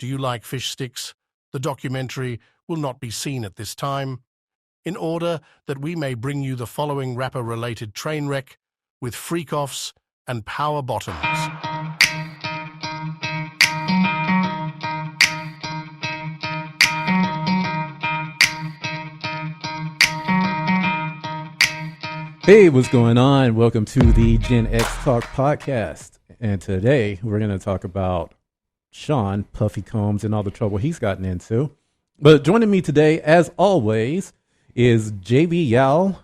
Do You Like Fish Sticks? The documentary will not be seen at this time, in order that we may bring you the following rapper-related train wreck with freak-offs and power bottoms. Hey, what's going on? Welcome to the Gen X Talk podcast. And today we're going to talk about Sean Puffy Combs and all the trouble he's gotten into. But joining me today, as always, is JB Yao,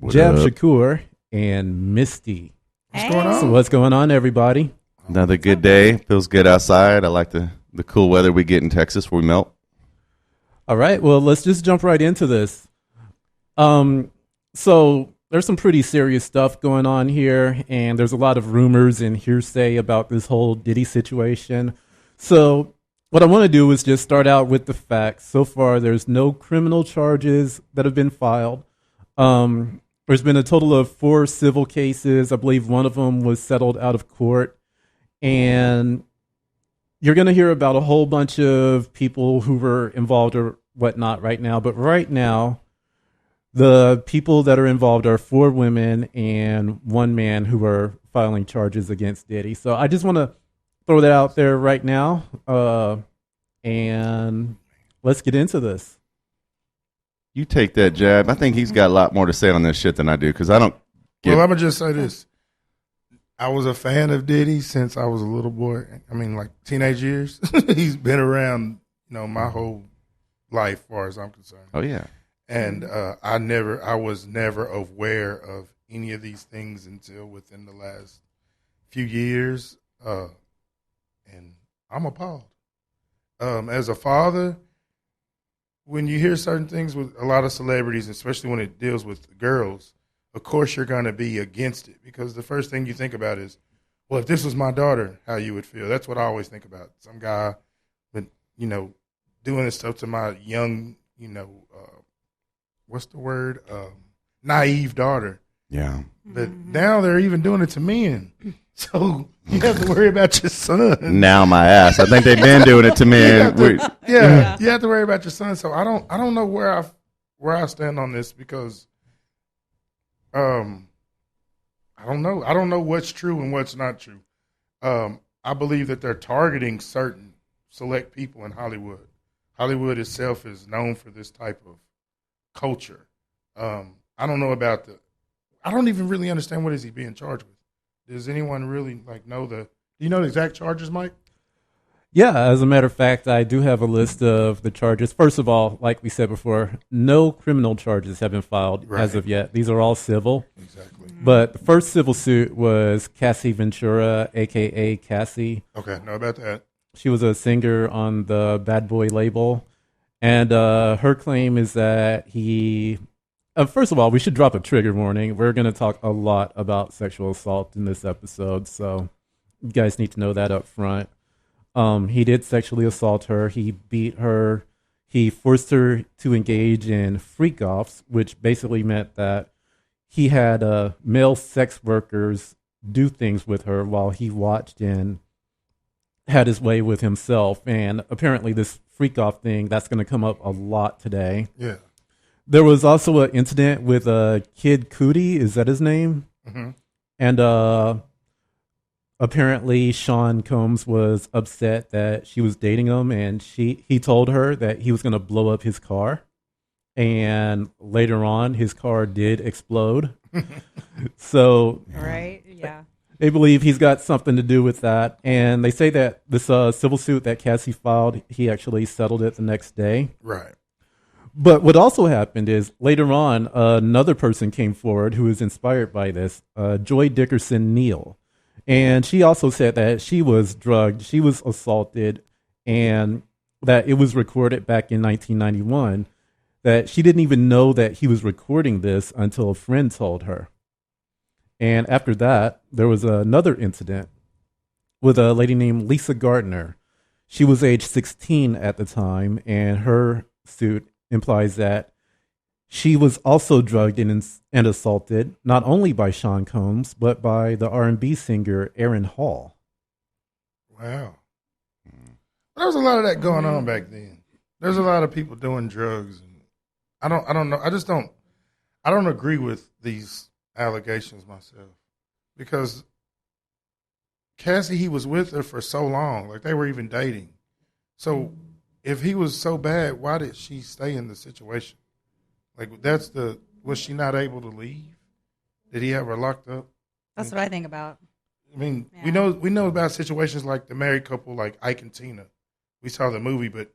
Jab Shakur, and Misty. What's going on? So what's going on, everybody? Another good day. Feels good outside. I like the cool weather we get in Texas where we melt. All right, well, let's just jump right into this. So there's some pretty serious stuff going on here, and there's a lot of rumors and hearsay about this whole Diddy situation. So what I want to do is just start out with the facts. So far, there's no criminal charges that have been filed. There's been a total of 4 civil cases. I believe one of them was settled out of court. And you're going to hear about a whole bunch of people who were involved or whatnot right now. But right now, the people that are involved are 4 women and 1 man who are filing charges against Diddy. So I just want to throw that out there right now. And let's get into this. You take that, Jab. I think he's got a lot more to say on this shit than I do because I don't get... Well, I'm going to just say this. I was a fan of Diddy since I was a little boy. I mean, like teenage years. He's been around, my whole life as far as I'm concerned. Oh, yeah. And I was never aware of any of these things until within the last few years. And I'm appalled. As a father, when you hear certain things with a lot of celebrities, especially when it deals with girls, of course you're going to be against it because the first thing you think about is, well, if this was my daughter, how you would feel. That's what I always think about. Some guy, doing this stuff to my young, what's the word? Naive daughter. Yeah. But now they're even doing it to men. So you have to worry about your son. Now my ass. I think they've been doing it to me. You have to worry about your son. So I don't know where I stand on this because I don't know. I don't know what's true and what's not true. I believe that they're targeting certain select people in Hollywood. Hollywood itself is known for this type of culture. I don't know about I don't even really understand what is he being charged with. Does anyone really know do you know the exact charges, Mike? Yeah, as a matter of fact, I do have a list of the charges. First of all, like we said before, no criminal charges have been filed as of yet. These are all civil. Exactly. But the first civil suit was Cassie Ventura, a.k.a. Cassie. Okay, know about that. She was a singer on the Bad Boy label. And her claim is that he... first of all, we should drop a trigger warning. We're going to talk a lot about sexual assault in this episode, so you guys need to know that up front. He did sexually assault her. He beat her. He forced her to engage in freak-offs, which basically meant that he had male sex workers do things with her while he watched and had his way with himself. And apparently this freak-off thing, that's going to come up a lot today. Yeah. There was also an incident with Kid Cudi. Is that his name? Mm-hmm. And apparently Sean Combs was upset that she was dating him, and he told her that he was going to blow up his car. And later on, his car did explode. So, right? Yeah. They believe he's got something to do with that. And they say that this civil suit that Cassie filed, he actually settled it the next day. Right. But what also happened is later on, another person came forward who was inspired by this, Joy Dickerson Neal. And she also said that she was drugged, she was assaulted, and that it was recorded back in 1991, that she didn't even know that he was recording this until a friend told her. And after that, there was another incident with a lady named Lisa Gardner. She was age 16 at the time, and her suit implies that she was also drugged and assaulted, not only by Sean Combs, but by the R&B singer Aaron Hall. Wow. There was a lot of that going on back then. There's a lot of people doing drugs, and I don't know. I don't agree with these allegations myself because Cassie, he was with her for so long, like they were even dating. So if he was so bad, why did she stay in the situation? Like was she not able to leave? Did he have her locked up? That's what I think about. I mean, Yeah. we know about situations like the married couple, like Ike and Tina. We saw the movie, but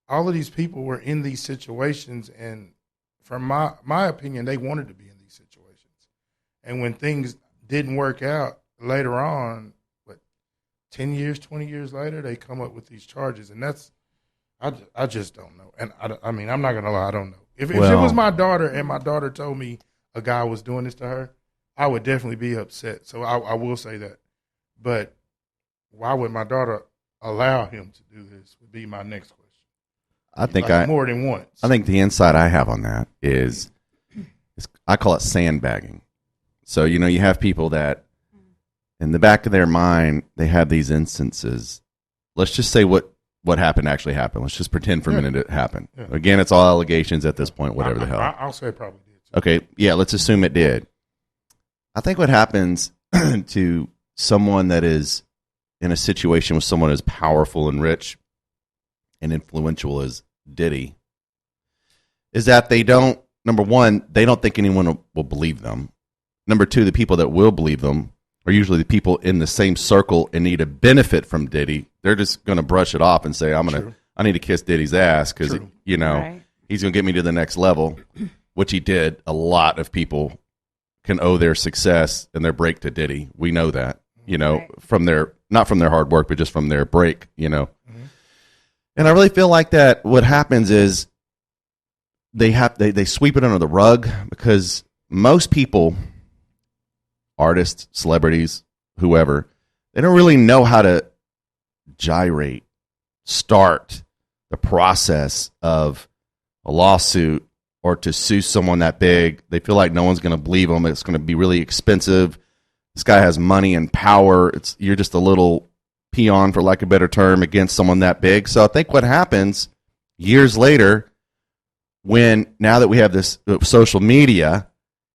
all of these people were in these situations, and from my opinion, they wanted to be in these situations. And when things didn't work out later on, 10 years, 20 years later, they come up with these charges, and I just don't know. And I mean, I'm not gonna lie, I don't know. If it was my daughter and my daughter told me a guy was doing this to her, I would definitely be upset. So I will say that. But why would my daughter allow him to do this would be my next question. I think more than once. I think the insight I have on that is I call it sandbagging. So, you have people that in the back of their mind, they have these instances. Let's just say what happened actually happened. Let's just pretend for a minute it happened. Yeah. Again, it's all allegations at this point, whatever the hell. I'll say it probably did. Too. Okay, yeah, let's assume it did. I think what happens to someone that is in a situation with someone as powerful and rich and influential as Diddy is that they don't, number one, they don't think anyone will believe them. Number two, the people that will believe them are usually the people in the same circle and need a benefit from Diddy. They're just going to brush it off and say, I need to kiss Diddy's ass because, Right. he's going to get me to the next level, which he did. A lot of people can owe their success and their break to Diddy. We know that, Right. from not from their hard work, but just from their break, Mm-hmm. And I really feel like that what happens is they sweep it under the rug because most people, artists, celebrities, whoever, they don't really know how to start the process of a lawsuit or to sue someone that big. They feel like no one's going to believe them. It's going to be really expensive. This guy has money and power. You're just a little peon, for lack of a better term, against someone that big. So I think what happens years later, now that we have this social media,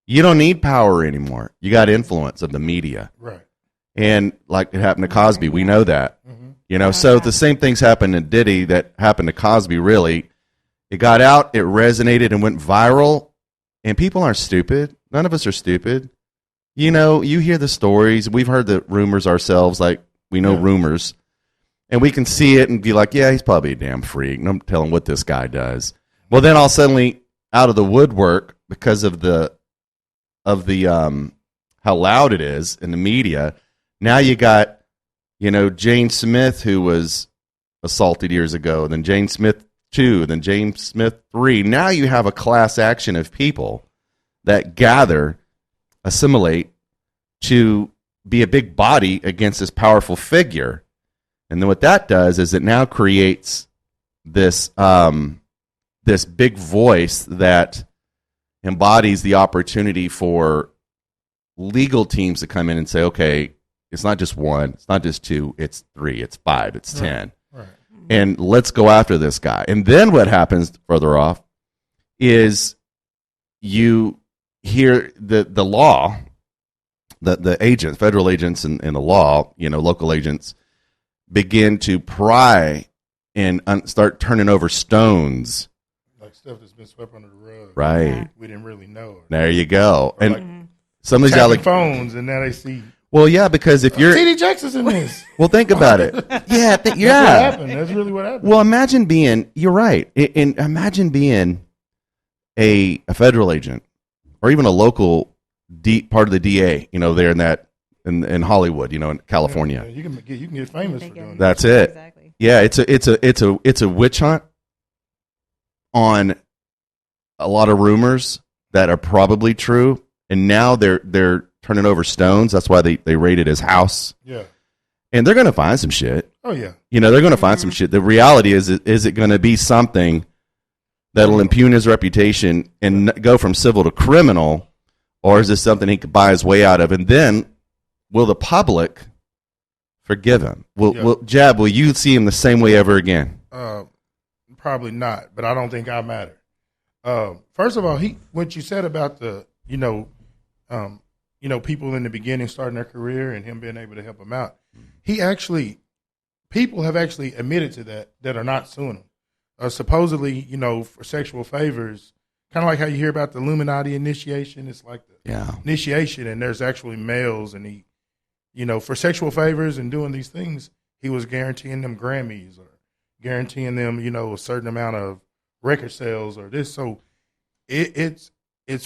you don't need power anymore. You got influence of the media. Right. And like it happened to Cosby, we know that. Mm-hmm. So the same things happened to Diddy that happened to Cosby, really. It got out, it resonated and went viral, and people aren't stupid. None of us are stupid. You hear the stories. We've heard the rumors ourselves, like we know rumors. And we can see it and be like, yeah, he's probably a damn freak. No telling what this guy does. Well, then all suddenly, out of the woodwork, because of the how loud it is in the media, now you got, Jane Smith, who was assaulted years ago, then Jane Smith 2, then Jane Smith 3. Now you have a class action of people that gather, assimilate to be a big body against this powerful figure. And then what that does is it now creates this this big voice that embodies the opportunity for legal teams to come in and say, okay, it's not just one, it's not just two, it's 3, it's 5, it's 10. Right. And let's go after this guy. And then what happens further off is you hear the law, the agents, federal agents and the law, local agents begin to pry and start turning over stones. Like stuff that's been swept under the rug. Right. We didn't really know. There you go. Or and like some of these tapping phones, and now they see. Well, yeah, because if you're T.D. Jackson's in this. well, think about it. Yeah, That's what yeah. happened. That's really what happened. Well, imagine being. You're right. And imagine being a federal agent or even a local part of the DA. There in Hollywood. In California. Yeah, you can get famous for doing that. That's it. Exactly. Yeah, it's a witch hunt on a lot of rumors that are probably true, and now they're turning over stones. That's why they raided his house. Yeah. And they're going to find some shit. Oh yeah. They're going to find some shit. The reality is it going to be something that'll impugn his reputation and go from civil to criminal, or is this something he could buy his way out of? And then will the public forgive him. Yeah. Jab, will you see him the same way ever again? Probably not, but I don't think I matter. First of all, what you said about the people in the beginning starting their career and him being able to help them out. People have actually admitted to that are not suing him. Supposedly, for sexual favors, kind of like how you hear about the Illuminati initiation. It's like the initiation, and there's actually males, and he, for sexual favors and doing these things, he was guaranteeing them Grammys or guaranteeing them, a certain amount of record sales or this. So it's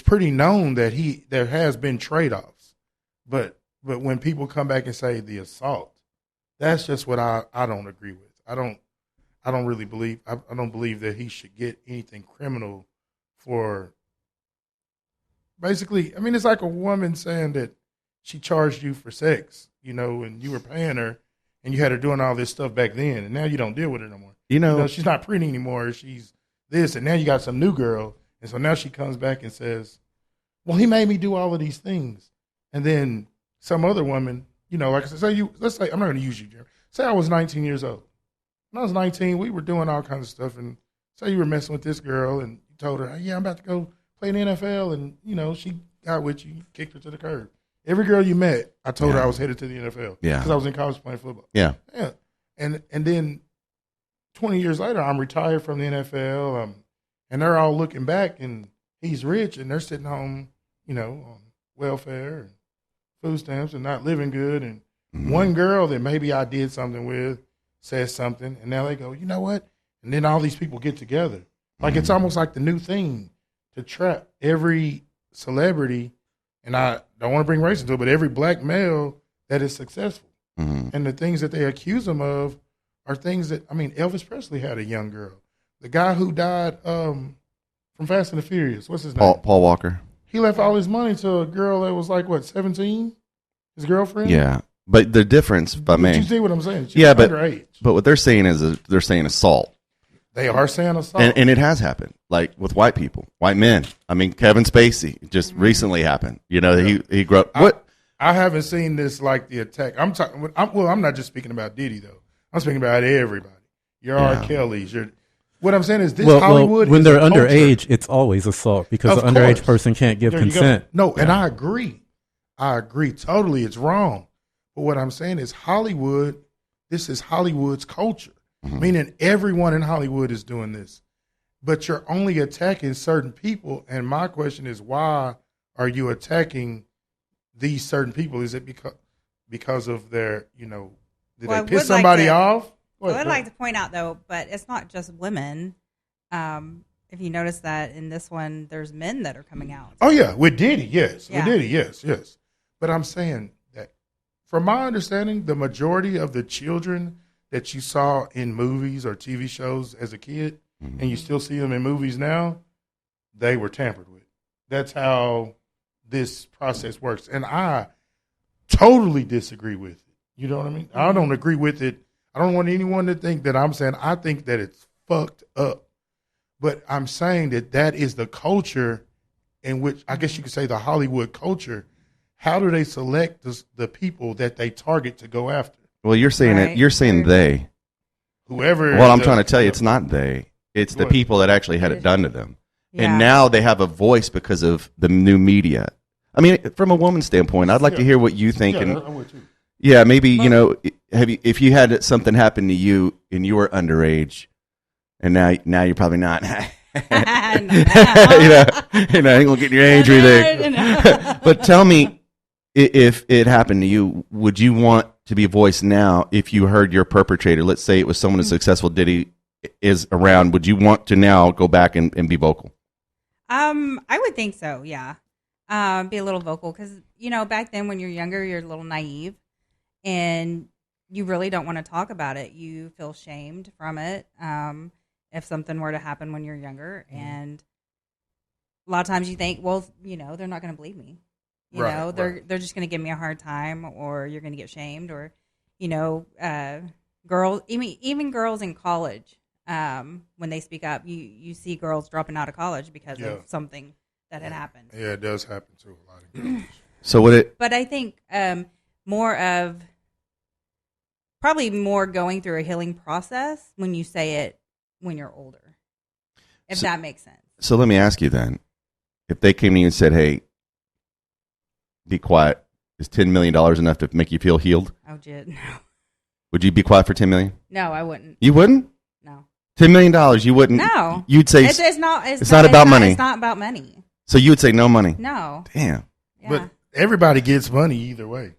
pretty known that there has been trade-offs, but when people come back and say the assault, that's just what I don't agree with. I don't really believe I don't believe that he should get anything criminal for. Basically, I mean, it's like a woman saying that she charged you for sex, and you were paying her, and you had her doing all this stuff back then, and now you don't deal with her no more. She's not pretty anymore. She's this, and now you got some new girl, and so now she comes back and says, "Well, he made me do all of these things," and then some other woman, like I said, let's say I'm not going to use you, Jeremy. Say I was 19 years old. When I was 19, we were doing all kinds of stuff, and say you were messing with this girl, and you told her, "Yeah, I'm about to go play in the NFL," and she got with you, kicked her to the curb. Every girl you met, I told her I was headed to the NFL. Yeah, because I was in college playing football. Yeah. And then 20 years later, I'm retired from the NFL, and they're all looking back, and he's rich, and they're sitting home, on welfare and food stamps and not living good. And one girl that maybe I did something with says something, and now they go, you know what? And then all these people get together. Like it's almost like the new thing to trap every celebrity, and I don't want to bring race into it, but every black male that is successful. And the things that they accuse him of are things that, Elvis Presley had a young girl. The guy who died from Fast and the Furious, what's his name? Paul Walker. He left all his money to a girl that was like, 17? His girlfriend? Yeah. But the difference, you see what I'm saying? She's underage. But what they're saying is they're saying assault. They are saying assault. And it has happened, like with white people, white men. Kevin Spacey just recently happened. He grew up. What? I haven't seen this like the attack. I'm not just speaking about Diddy, though. I'm speaking about everybody. Your R. Kelly's. What I'm saying is this Hollywood. When they're underage, it's always assault because the underage person can't give consent. No, and I agree. I agree totally. It's wrong. But what I'm saying is Hollywood, this is Hollywood's culture. Meaning everyone in Hollywood is doing this. But you're only attacking certain people. And my question is, why are you attacking these certain people? Is it because of their, did they piss somebody off? I would like to point out, though, but it's not just women. If you notice that in this one, there's men that are coming out. Oh, yeah. With Diddy, yes. Yeah. With Diddy, yes. But I'm saying that from my understanding, the majority of the children that you saw in movies or TV shows as a kid, and you still see them in movies now, they were tampered with. That's how this process works. And I totally disagree with it. You know what I mean? I don't agree with it. I don't want anyone to think that I'm saying I think that it's fucked up. But I'm saying that is the culture in which, I guess you could say the Hollywood culture. How do they select the people that they target to go after? Well, you're saying it. You're saying they. Whoever. Well, I'm trying to tell you, it's not they. It's the people that actually had it done to them, and now they have a voice because of the new media. From a woman's standpoint, I'd like to hear what you think. Yeah, maybe if you had something happen to you and you were underage, and now you're probably not. ain't gonna get your age or anything. But tell me, if it happened to you, would you want to be voiced now if you heard your perpetrator, let's say it was someone as successful Diddy is around, would you want to now go back and be vocal? I would think so, yeah. Be a little vocal because, back then when you're younger, you're a little naive and you really don't want to talk about it. You feel shamed from it if something were to happen when you're younger. And a lot of times you think, well, they're not going to believe me. They're just going to give me a hard time, or you're going to get shamed, or girls, even girls in college, when they speak up, you see girls dropping out of college because of something that had happened. Yeah, it does happen to a lot of girls. So would it? But I think more of probably more going through a healing process when you say it when you're older, if that makes sense. So let me ask you then, if they came to you and said, hey, be quiet, is $10 million enough to make you feel healed? Oh, Jit, no. Would you be quiet for $10 million? No, I wouldn't. You wouldn't? No. $10 million, you wouldn't? No. You'd say It's not about money. It's not about money. So you would say no money? No. Damn. Yeah. But everybody gets money either way.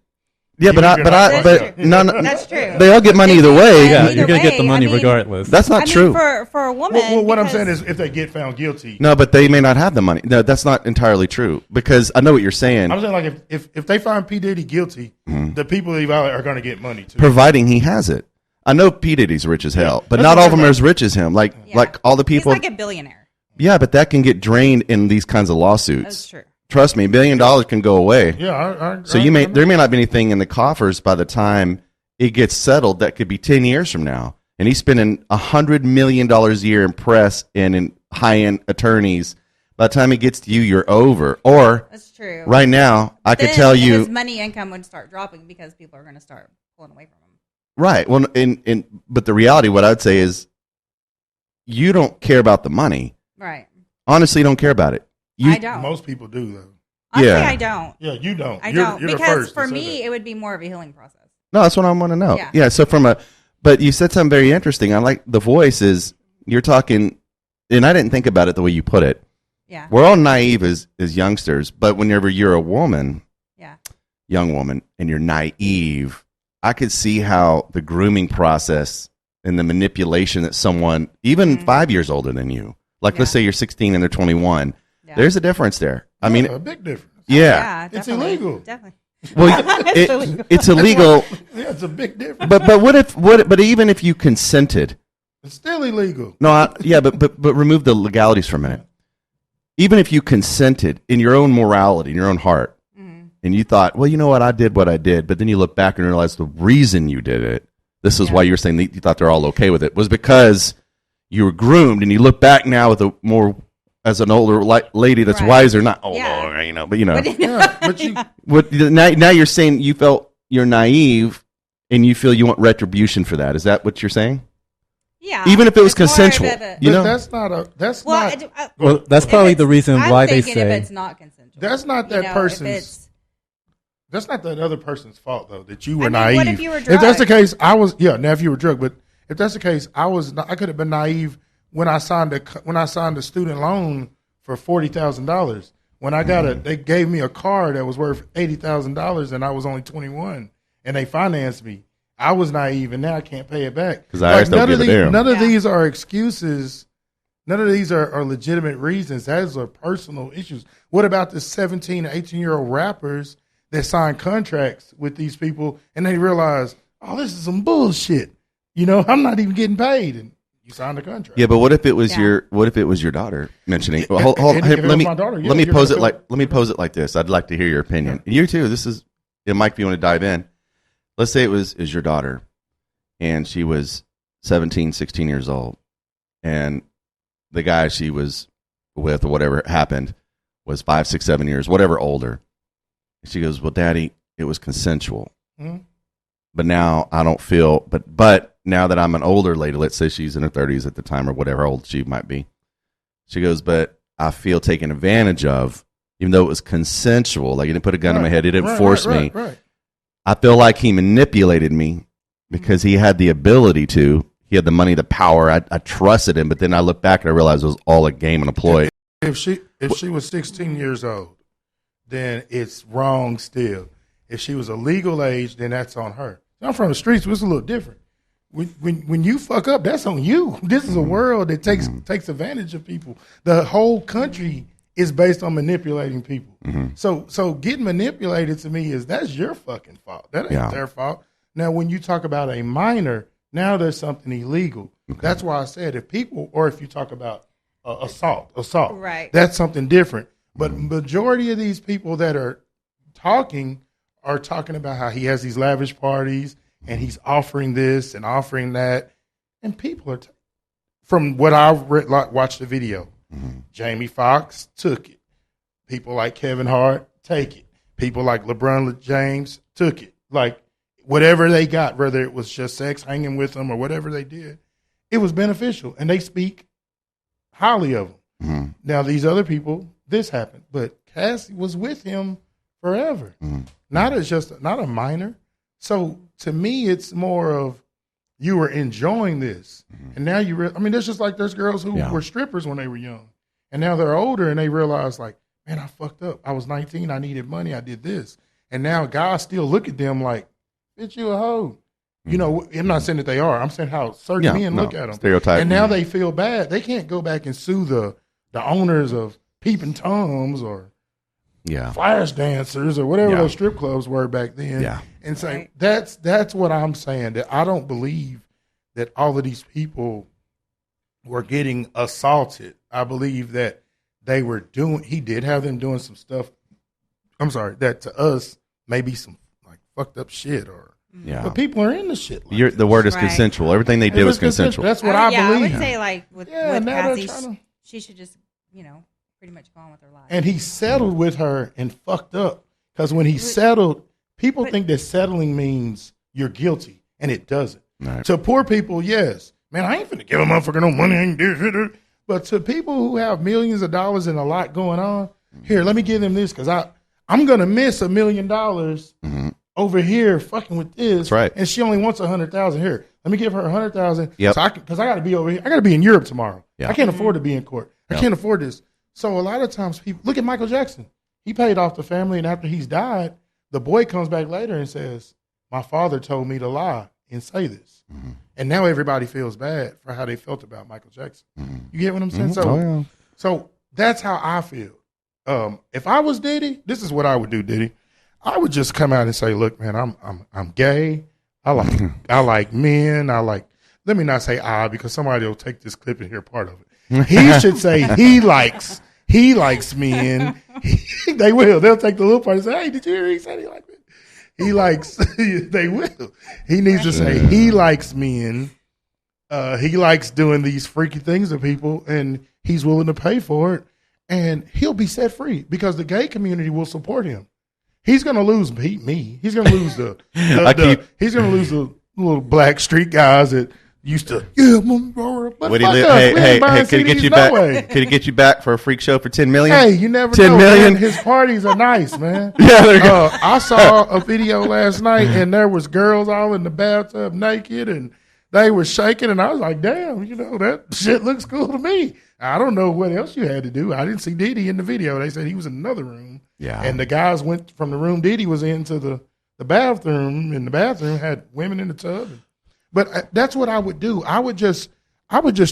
Yeah, That's no, That's true. they all get money either way. Yeah, Either you're going to get the way, money I mean- regardless. That's not true. For a woman. Well, what I'm because- saying is, if they get found guilty, No, but they may not have the money. No, that's not entirely true because I know what you're saying. I'm saying like if they find P Diddy guilty, the people that he violated are going to get money too. Providing he has it. I know P. Diddy's rich as hell, but That's not what all I'm of them saying. are as rich as him. Like Yeah. like all the people. He's like a billionaire. Yeah, but that can get drained in these kinds of lawsuits. That's true. Trust me, $1 billion can go away. Yeah, So there may not be anything in the coffers by the time it gets settled that could be 10 years from now. And he's spending $100 million a year in press and in high-end attorneys. By the time it gets to you, you're over. Or That's true. right now, I could Then tell you. his money income would start dropping because people are going to start pulling away from him. Right. Well, but the reality, what I'd say is you don't care about the money. Right. Honestly, you don't care about it. I don't. Most people do though. Honestly, Yeah. I don't. Yeah, you don't. I You're- don't. you're the Because first to for say me, that. it would be more of a healing process. No, that's what I want to know. Yeah. Yeah. So but you said something very interesting. I like the voice is you're talking, and I didn't think about it the way you put it. Yeah. We're all naive as youngsters, but whenever you're a woman, Yeah. young woman, and you're naive, I could see how the grooming process and the manipulation that someone, even 5 years older than you, like let's Mm-hmm. Yeah. say you're 16 and they're 21, Yeah. there's a difference there. I mean, a big difference. yeah. Yeah, It's definitely. illegal. Definitely. Well, it's illegal. Yeah, it's a big difference. But even if you consented, It's still illegal. no, but remove the legalities for a minute. Even if you consented in your own morality, in your own heart, Mhm. and you thought, well, you know what, I did what I did, but then you look back and realize the reason you did it, this is Yeah. why you're saying that you thought they're all okay with it, was because you were groomed, and you look back now with a more, as an older lady that's Right. wiser, not older, Yeah. but you know. Yeah, but you Now you're saying you felt you're naive, and you feel you want retribution for that. Is that what you're saying? Yeah. Even if it was It's more consensual, of a- you know? that's not well, not Well, that's if probably it's- the reason I'm why they thinking say. if it's not consensual. that's not that if person's it's- that's not that other person's fault though that you were I mean, naive. what if you were If that's the drugged? case, I was now if you were drugged, but if that's the case, I could have been naive when I signed a student loan for $40,000. When I got they gave me a car that was worth $80,000 and I was only 21 and they financed me. I was naive and now I can't pay it back. 'Cause IRS don't give a damn. None of Yeah. these are excuses. None of these are legitimate reasons. Those are personal issues. What about the 17 or 18-year-old rappers that sign contracts with these people and they realize, oh, this is some bullshit. You know, I'm not even getting paid. And you signed a contract. Yeah, but what if it was Yeah. your daughter mentioning? Well, If it was my daughter, yeah, let me you're pose gonna it let me pose it like this. I'd like to hear your opinion. You too. Mike, if you want to dive in. Let's say is your daughter, and she was 17, 16 years old, and the guy she was with or whatever happened was 5, 6, 7 years, whatever older. She goes, well, Daddy, it was consensual. Mhm. But now I don't feel, but now that I'm an older lady, let's say she's in her 30s at the time or whatever old she might be, she goes, but I feel taken advantage of, even though it was consensual. Like he didn't put a gun in my head, he didn't force me. Right. I feel like he manipulated me because he had the ability to. He had the money, the power. I trusted him, but then I look back and I realized it was all a game and a ploy. If she was 16 years old, then it's wrong still. If she was a legal age, then that's on her. I'm from the streets, so it's a little different. When you fuck up, that's on you. This is a world that takes advantage of people. The whole country is based on manipulating people. So getting manipulated to me that's your fucking fault. That ain't their fault. Now, when you talk about a minor, now there's something illegal. That's why I said if you talk about assault, Right. that's something different. But majority of these people that are talking about how he has these lavish parties and he's offering this and offering that, and people are from what I've watched the video. Jamie Foxx took it. People like Kevin Hart take it. People like LeBron James took it. Like whatever they got, whether it was just sex, hanging with them, or whatever they did, it was beneficial, and they speak highly of him. Mm-hmm. Now, these other people, this happened, but Cassie was with him forever, not a minor. So to me, it's more of you were enjoying this, and now there's just like there's girls who were strippers when they were young, and now they're older and they realize like, man, I fucked up. I was 19, I needed money, I did this, and now guys still look at them like, bitch, you a hoe. You know, I'm not saying that they are. I'm saying how certain men look at them. Stereotype. And now they feel bad. They can't go back and sue the owners of Peeping Toms or Flash Dancers or whatever those strip clubs were back then. Yeah. And say that's what I'm saying. That I don't believe that all of these people were getting assaulted. I believe that he did have them doing some stuff. I'm sorry, that to us may be some like fucked up shit or. Yeah. But people are into shit. Like the word is consensual. Everything they did was consensual. That's what I believe. I would say like with Cassie, she should just, pretty much go on with her life. And he settled with her and fucked up. Because when he settled, people think that settling means you're guilty. And it doesn't. Right. To poor people, yes. Man, I ain't finna give a motherfucker no money. I ain't do shit. But to people who have millions of dollars and a lot going on, here, let me give them this because I'm going to miss $1 million over here fucking with this. That's right. And she only wants 100,000 here. Let me give her 100,000. Yep. Because I got to be over here. I got to be in Europe tomorrow. Yeah. I can't afford to be in court. I can't afford this. So a lot of times people look at Michael Jackson. He paid off the family, and after he's died, the boy comes back later and says, "My father told me to lie and say this." And now everybody feels bad for how they felt about Michael Jackson. You get what I'm saying? So that's how I feel. If I was Diddy, this is what I would do, Diddy. I would just come out and say, "Look, man, I'm gay. I like men. Let me not say I because somebody will take this clip and hear part of it. He should say he likes men. They will. They'll take the little part and say, "Hey, did you hear he said he liked men?" He likes. They will. He needs to say he likes men. He likes doing these freaky things to people, and he's willing to pay for it, and he'll be set free because the gay community will support him. He's going to lose me. He's going to lose he's going to lose the little black street guys that used to. But would he hey, could he get you back? Could he get you back for a freak show for $10 million? Hey, you never 10 know. million? Man. His parties are nice, man. Yeah, I saw a video last night, and there was girls all in the bathtub naked, and they were shaking, and I was like, damn, that shit looks cool to me. I don't know what else you had to do. I didn't see Diddy in the video. They said he was in another room. Yeah. And the guys went from the room Diddy was in to the bathroom, and the bathroom had women in the tub. But that's what I would do. I would just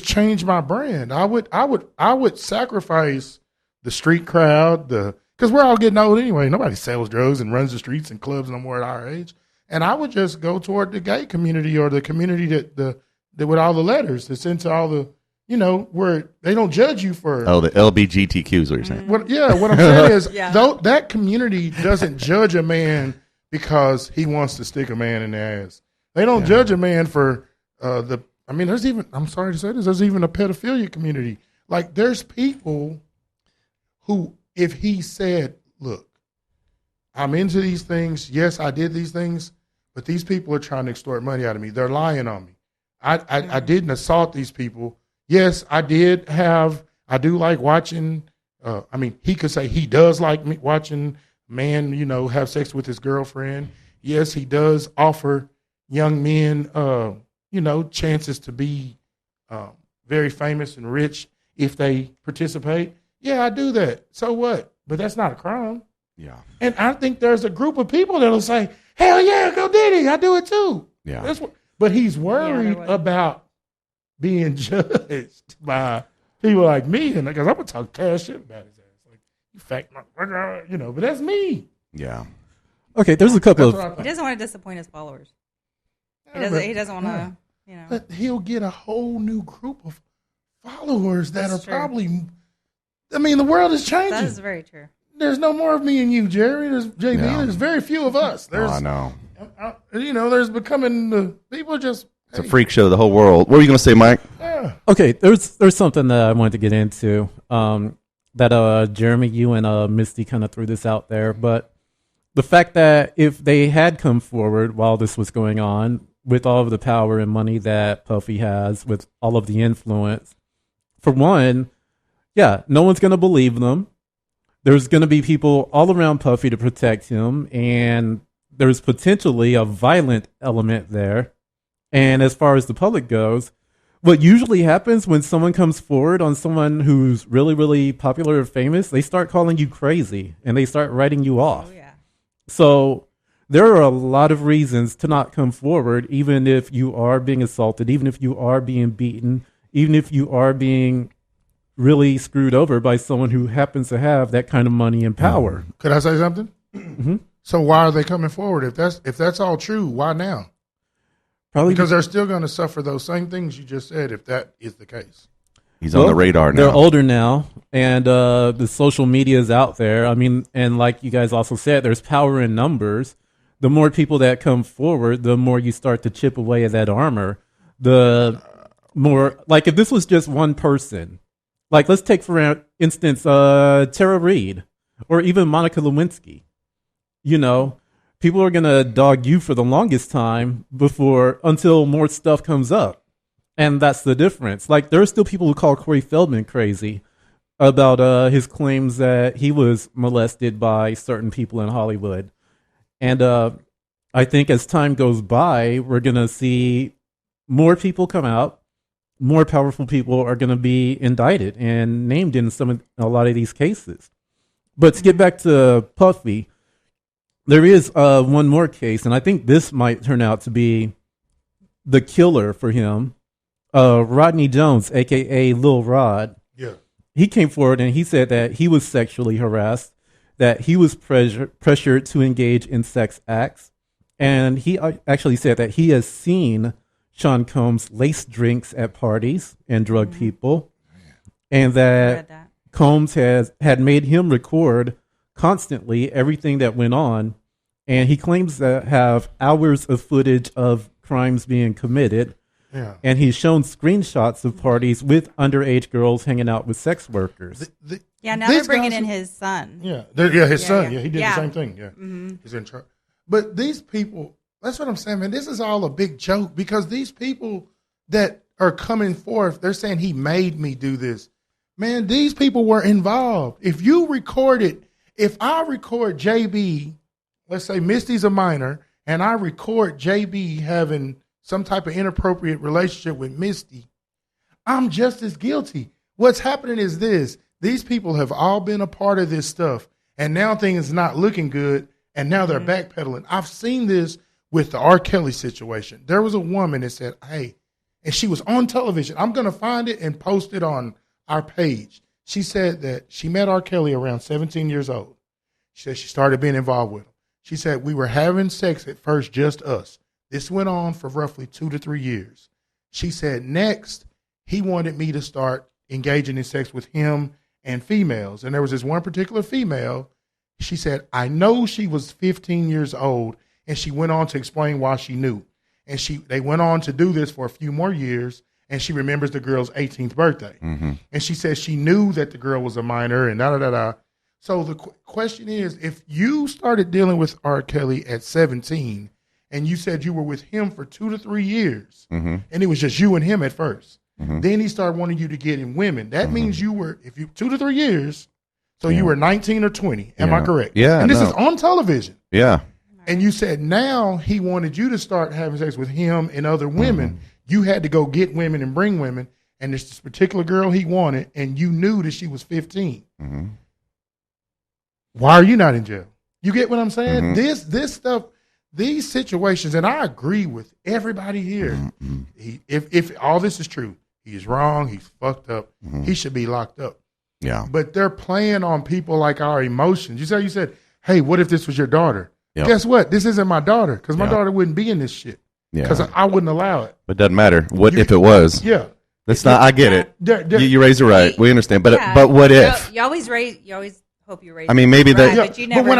change my brand. I would sacrifice the street crowd, because we're all getting old anyway. Nobody sells drugs and runs the streets and clubs no more at our age. And I would just go toward the gay community or the community that with all the letters that's into all the, where they don't judge you for. Oh, the LBGTQ is what you're saying. What I'm saying is, though, that community doesn't judge a man because he wants to stick a man in the ass. They don't judge a man for there's even, I'm sorry to say this, there's even a pedophilia community. Like, there's people who, if he said, look, I'm into these things. Yes, I did these things, but these people are trying to extort money out of me. They're lying on me. I didn't assault these people. Yes, I do like watching, he could say he does like me watching man, have sex with his girlfriend. Yes, he does offer young men, chances to be very famous and rich if they participate. Yeah, I do that. So what? But that's not a crime. Yeah. And I think there's a group of people that'll say, hell yeah, go Diddy. I do it too. Yeah. But he's worried about being judged by people like me, and because I'm gonna talk cash shit about his ass, like you fact, but that's me. Yeah. Okay, there's a couple of. He doesn't want to disappoint his followers. He doesn't want to, But he'll get a whole new group of followers that That's are true. probably. I mean, the world is changing. That is very true. There's no more of me and you, Jerry. There's JB. No. There's very few of us. There's, I know. There's becoming the people just. It's a freak show, the whole world. What were you going to say, Mike? Yeah. Okay, there's something that I wanted to get into. That Jeremy, you and Misty kind of threw this out there, but the fact that if they had come forward while this was going on, with all of the power and money that Puffy has, with all of the influence, for one, yeah, no one's going to believe them. There's going to be people all around Puffy to protect him, and there's potentially a violent element there. And as far as the public goes, what usually happens when someone comes forward on someone who's really, really popular or famous, they start calling you crazy and they start writing you off. Oh, yeah. So there are a lot of reasons to not come forward, even if you are being assaulted, even if you are being beaten, even if you are being really screwed over by someone who happens to have that kind of money and power. Could I say something? Mm-hmm. So why are they coming forward? If that's all true, why now? Probably because they're still going to suffer those same things you just said if that is the case. He's on the radar now. They're older now, and the social media is out there. I mean, and like you guys also said, there's power in numbers. The more people that come forward, the more you start to chip away at that armor. The more, like if this was just one person, like let's take for instance Tara Reid or even Monica Lewinsky. You know, people are gonna dog you for the longest time until more stuff comes up. And that's the difference. Like, there are still people who call Corey Feldman crazy about his claims that he was molested by certain people in Hollywood. And I think as time goes by, we're going to see more people come out. More powerful people are going to be indicted and named in a lot of these cases. But to get back to Puffy, there is one more case, and I think this might turn out to be the killer for him. Rodney Jones, a.k.a. Lil Rod, he came forward and he said that he was sexually harassed, that he was pressured to engage in sex acts, and he actually said that he has seen Sean Combs lace drinks at parties and drug people, and that Combs had made him record constantly everything that went on, and he claims to have hours of footage of crimes being committed. Yeah. And he's shown screenshots of parties with underage girls hanging out with sex workers. Now they're bringing in his son. His son. Yeah, he did the same thing. Yeah, mm-hmm. He's in charge. But these people, that's what I'm saying, man. This is all a big joke because these people that are coming forth, they're saying he made me do this. Man, these people were involved. If I record JB, let's say Misty's a minor, and I record JB having some type of inappropriate relationship with Misty, I'm just as guilty. What's happening is this. These people have all been a part of this stuff, and now things not looking good, and now they're backpedaling. I've seen this with the R. Kelly situation. There was a woman that said, hey, and she was on television. I'm going to find it and post it on our page. She said that she met R. Kelly around 17 years old. She said she started being involved with him. She said, we were having sex at first, just us. This went on for roughly 2 to 3 years. She said, next, he wanted me to start engaging in sex with him and females. And there was this one particular female. She said, I know she was 15 years old. And she went on to explain why she knew. And they went on to do this for a few more years. And she remembers the girl's 18th birthday. Mm-hmm. And she says she knew that the girl was a minor and da-da-da-da. So the question is, if you started dealing with R. Kelly at 17 and you said you were with him for 2 to 3 years, and it was just you and him at first, then he started wanting you to get in women. That means you were, 2 to 3 years, so you were 19 or 20. Am I correct? Yeah. And this is on television. Yeah. And you said now he wanted you to start having sex with him and other women. You had to go get women and bring women. And there's this particular girl he wanted, and you knew that she was 15. Why are you not in jail? You get what I'm saying? This stuff, these situations, and I agree with everybody here. If all this is true, he's wrong, he's fucked up, he should be locked up. Yeah. But they're playing on people like our emotions. You said, hey, what if this was your daughter? Yep. Guess what? This isn't my daughter because my daughter wouldn't be in this shit because I wouldn't allow it. But it doesn't matter. What if it was? Yeah. That's not, I get it. You raised it right. We understand. But what if? You always hope you raise. I mean, maybe right, that. but you never know what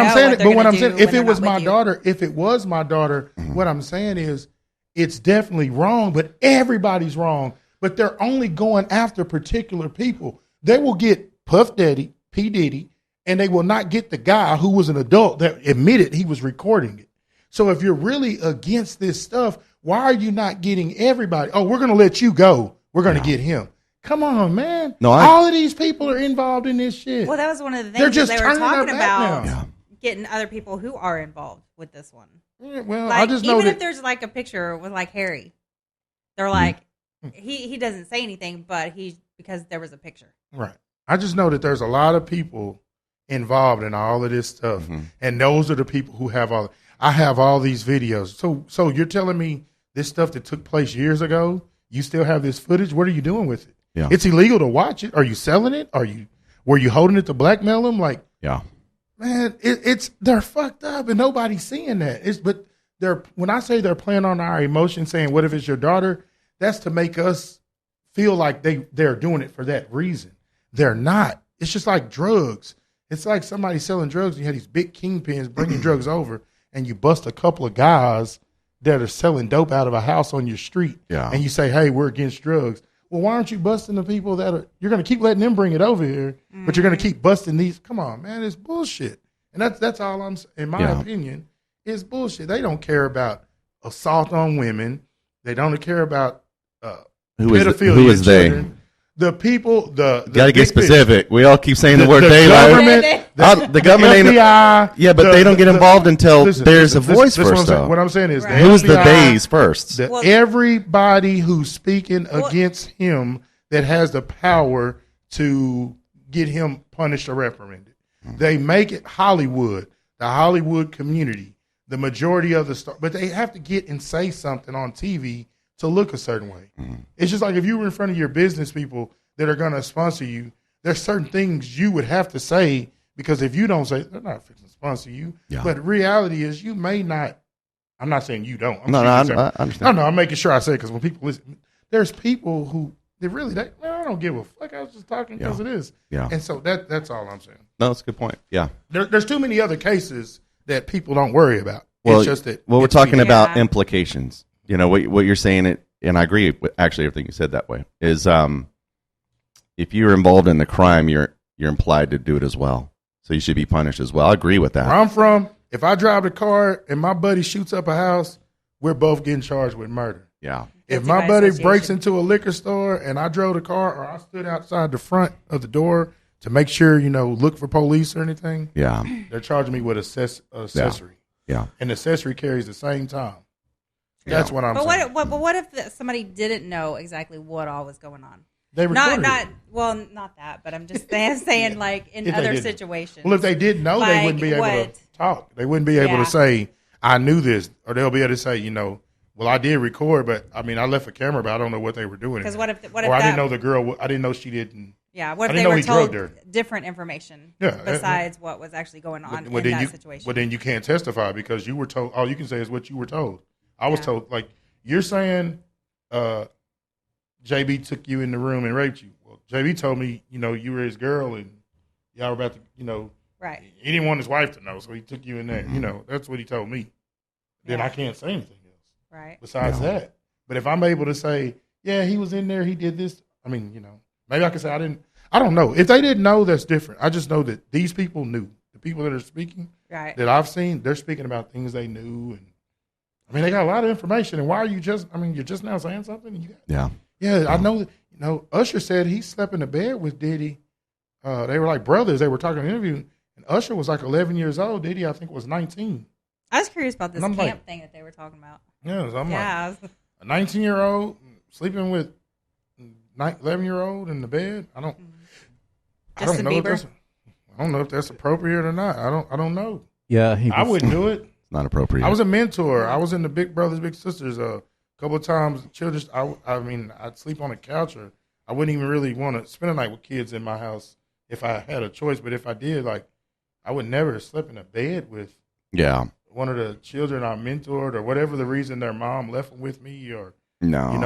I'm saying, if it was my daughter, what I'm saying is, it's definitely wrong. But everybody's wrong. But they're only going after particular people. They will get Puff Daddy, P Diddy, and they will not get the guy who was an adult that admitted he was recording it. So if you're really against this stuff, why are you not getting everybody? Oh, we're going to let you go. We're going to get him. Come on, man. No, all of these people are involved in this shit. Well, that was one of the things they were talking about, getting other people who are involved with this one. Yeah, well, like, I just know even if there's like a picture with like Harry, they're like, he doesn't say anything, but because there was a picture. Right. I just know that there's a lot of people involved in all of this stuff, and those are the people who have all. I have all these videos. So you're telling me this stuff that took place years ago, you still have this footage? What are you doing with it? Yeah. It's illegal to watch it. Are you selling it? Were you holding it to blackmail them? Like, man, they're fucked up and nobody's seeing that. But when I say they're playing on our emotions, saying, what if it's your daughter? That's to make us feel like they're doing it for that reason. They're not. It's just like drugs. It's like somebody selling drugs. You have these big kingpins bringing drugs over, and you bust a couple of guys that are selling dope out of a house on your street. Yeah. And you say, hey, we're against drugs. Well, why aren't you busting the people you're going to keep letting them bring it over here, but you're going to keep busting these? Come on, man, it's bullshit. And that's all in my opinion, is bullshit. They don't care about assault on women. They don't care about pedophilia. Who is they? The people, the got to get specific. We all keep saying the word they. The government ain't. Yeah, but they don't get involved until there's a voice first. What I'm saying is, who's the days first? Everybody who's speaking against him that has the power to get him punished or reprimanded. They make it Hollywood, the Hollywood community, the majority of the stars, but they have to get and say something on TV to look a certain way. It's just like if you were in front of your business people that are going to sponsor you, there's certain things you would have to say, because if you don't say, they're not fixing to sponsor you. Yeah. But the reality is you may not. I'm not saying you don't. I understand. No, I'm making sure I say it, because when people listen, there's people who I don't give a fuck. I was just talking because it is. Yeah. And so that's all I'm saying. No, that's a good point. Yeah. There's too many other cases that people don't worry about. Well, it's just that. Well, we're talking about implications. You know, what you're saying, and I agree with actually everything you said that way, is if you're involved in the crime, you're implied to do it as well. So you should be punished as well. I agree with that. Where I'm from, if I drive the car and my buddy shoots up a house, we're both getting charged with murder. Yeah. If my buddy breaks into a liquor store and I drove the car, or I stood outside the front of the door to make sure, look for police or anything, they're charging me with accessory. Yeah. And accessory carries the same time. That's what I'm saying. But what if somebody didn't know exactly what all was going on? They recorded not that, but I'm just saying like in other situations. Well, if they didn't know, they wouldn't be able to talk. They wouldn't be able to say, I knew this, or they'll be able to say, well, I did record, but I left a camera, but I don't know what they were doing. Because what if I didn't know the girl, I didn't know she didn't. Yeah, what if they were told different information besides what was actually going on in that situation? Well, then you can't testify because you were told. All you can say is what you were told. I was told, like, you're saying JB took you in the room and raped you. Well, JB told me, you were his girl and y'all were about to, right. He didn't want his wife to know, so he took you in there. That's what he told me. Then I can't say anything else. Right. Besides that. But if I'm able to say, yeah, he was in there, he did this. I mean, maybe I can say I didn't. I don't know. If they didn't know, that's different. I just know that these people knew. The people that are speaking, that I've seen, they're speaking about things they knew. And I mean, they got a lot of information. And why are you you're just now saying something? Yeah, I know that, Usher said he slept in the bed with Diddy. They were like brothers. They were talking in an interview. And Usher was like 11 years old. Diddy, I think, was 19. I was curious about this camp thing that they were talking about. Yeah, so I'm like, a 19-year-old sleeping with 11-year-old in the bed. I don't know if that's appropriate or not. I don't know. Yeah, I wouldn't do it. It's not appropriate. I was a mentor. I was in the Big Brothers Big Sisters a couple of times. Children, I'd sleep on a couch, or I wouldn't even really want to spend a night with kids in my house if I had a choice. But if I did, I would never sleep in a bed with one of the children I mentored, or whatever the reason their mom left them with me, or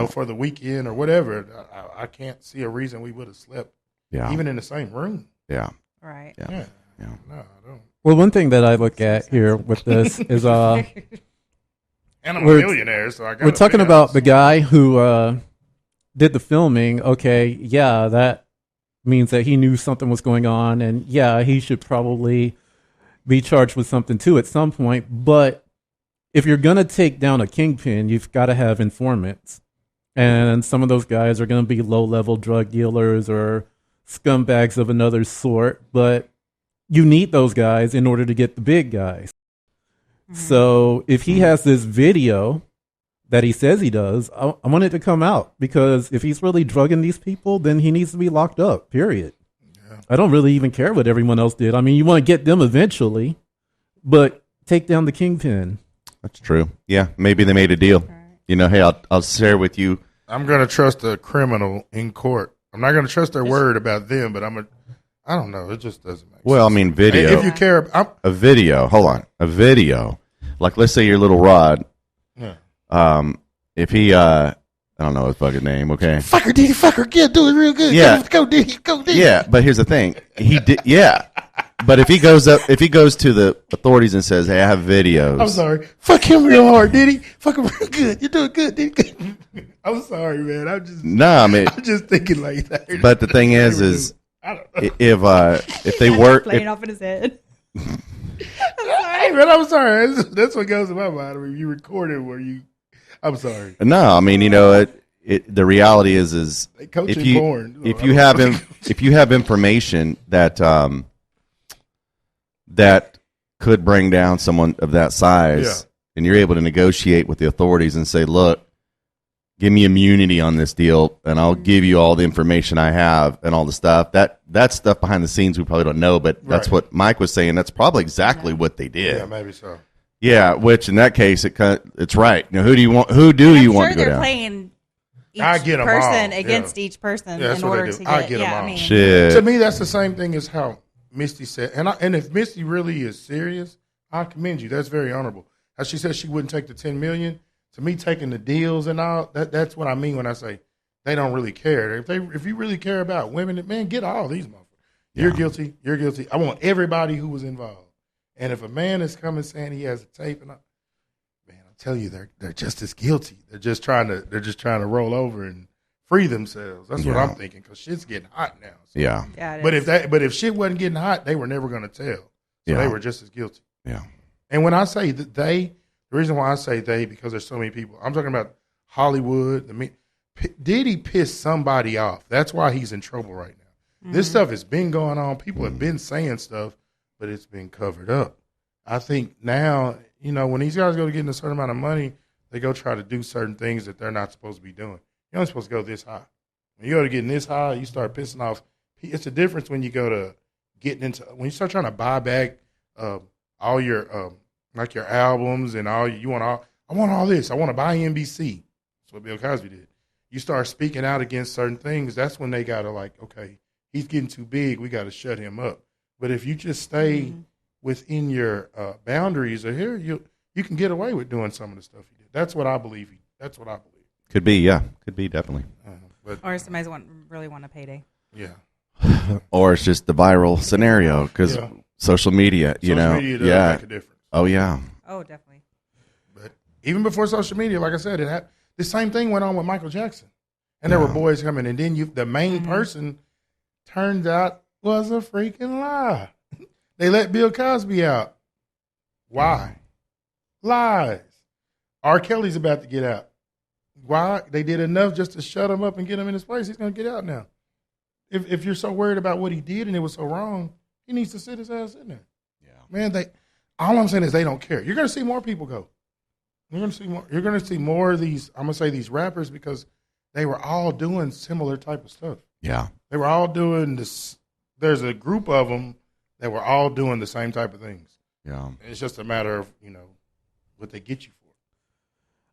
for the weekend or whatever. I can't see a reason we would have slept, even in the same room. Yeah. Right. Yeah. No, I don't. Well, one thing that I look at here with this is and I'm a millionaire, so we're talking about the guy who did the filming. Okay, yeah, means that he knew something was going on, and yeah, he should probably be charged with something too at some point. But if you're gonna take down a kingpin, you've got to have informants, and some of those guys are gonna be low-level drug dealers or scumbags of another sort. But you need those guys in order to get the big guys. So if he has this video that he says he does, I want it to come out, because if he's really drugging these people, then he needs to be locked up, period. Yeah. I don't really even care what everyone else did. I mean, you want to get them eventually, but take down the kingpin. That's true. Yeah, maybe they made a deal. You know, hey, I'll share with you. I'm going to trust a criminal in court. I'm not going to trust their word about them, but I don't know. It just doesn't make sense. Well, I mean, video. If you care, a video. Hold on, a video. Like, let's say your little Rod. Yeah. If he, I don't know his fucking name. Okay. Fucker, Diddy, fucker, yeah, do it real good. Yeah. Go, Diddy, go, Diddy. Yeah, but here's the thing. He did. Yeah. But if he goes to the authorities and says, "Hey, I have videos." I'm sorry. Fuck him real hard, Diddy. Fuck him real good. You're doing good, Diddy. I'm sorry, man. I'm just thinking like that. But the thing is I don't know. If they work playing off in his head. Hey, man, I'm sorry. That's what goes in my mind when you record it. I'm sorry. No, I mean, you know, the reality is if you have information that could bring down someone of that size, and you're able to negotiate with the authorities and say, look, give me immunity on this deal, and I'll give you all the information I have and all the stuff. That's stuff behind the scenes we probably don't know, but that's what Mike was saying. That's probably exactly what they did. Yeah, maybe so. Yeah, which in that case, it's right. You know, who do you want to go they're down? Playing each I get 'em person all. against each person Yeah, that's in what order they do. to get. I get 'em all. I mean, Shit. To me, that's the same thing as how Misty said. And if Misty really is serious, I commend you. That's very honorable. As she said she wouldn't take the $10 million. To me, taking the deals and all, that's what I mean when I say they don't really care. If you really care about women, man, get all these motherfuckers. You're guilty. You're guilty. I want everybody who was involved. And if a man is coming saying he has a tape, and man, I'll tell you, they're just as guilty. They're just trying to roll over and free themselves. That's what I'm thinking, because shit's getting hot now. So. yeah. But if shit wasn't getting hot, they were never going to tell. So they were just as guilty. Yeah. And when I say that the reason why I say they, because there's so many people. I'm talking about Hollywood. Diddy pissed somebody off. That's why he's in trouble right now. Mm-hmm. This stuff has been going on. People have been saying stuff, but it's been covered up. I think now, you know, when these guys go to getting a certain amount of money, they go try to do certain things that they're not supposed to be doing. You're only supposed to go this high. When you go to getting this high, you start pissing off. It's a difference when you go to when you start trying to buy back all your like your albums and I want all this. I want to buy NBC. That's what Bill Cosby did. You start speaking out against certain things, that's when they got to like, okay, he's getting too big. We got to shut him up. But if you just stay within your boundaries or here, you can get away with doing some of the stuff he did. That's what I believe. That's what I believe. Could be, yeah. Could be, definitely. Or somebody's really want a payday. Yeah. Or it's just the viral scenario because social media, Social media does make a difference. Oh, yeah. Oh, definitely. But even before social media, like I said, the same thing went on with Michael Jackson. And there were boys coming, and then the main person turned out was a freaking lie. They let Bill Cosby out. Why? Lies. R. Kelly's about to get out. Why? They did enough just to shut him up and get him in his place. He's going to get out now. If you're so worried about what he did and it was so wrong, he needs to sit his ass in there. Yeah. Man, all I'm saying is they don't care. You're going to see more people go. You're going to see more. You're going to see more of these, I'm going to say these rappers, because they were all doing similar type of stuff. Yeah. They were all doing this. There's a group of them that were all doing the same type of things. Yeah. It's just a matter of, what they get you for.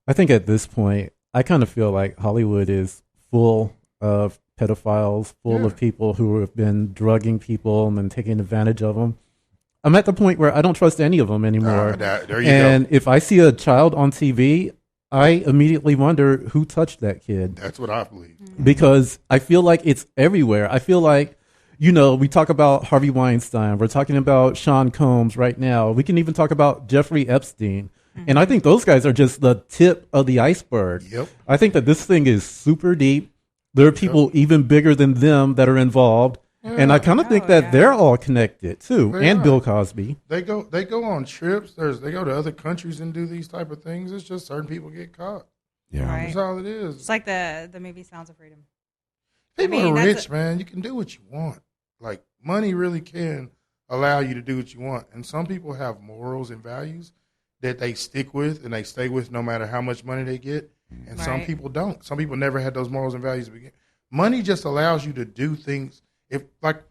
I think at this point, I kind of feel like Hollywood is full of pedophiles, full of people who have been drugging people and then taking advantage of them. I'm at the point where I don't trust any of them anymore. There you and go. If I see a child on TV, I immediately wonder who touched that kid. That's what I believe. Because I feel like it's everywhere. I feel like, we talk about Harvey Weinstein. We're talking about Sean Combs right now. We can even talk about Jeffrey Epstein. And I think those guys are just the tip of the iceberg. Yep. I think that this thing is super deep. There are people even bigger than them that are involved. And I kind of think that they're all connected too, They and are. Bill Cosby. They go on trips. They go to other countries and do these type of things. It's just certain people get caught. Yeah. Right. That's all it is. It's like the movie Sounds of Freedom. People I mean, are that's rich, man. You can do what you want. Like money really can allow you to do what you want. And some people have morals and values that they stick with and they stay with no matter how much money they get. And some Right. people don't. Some people never had those morals and values to begin. Money just allows you to do things. If like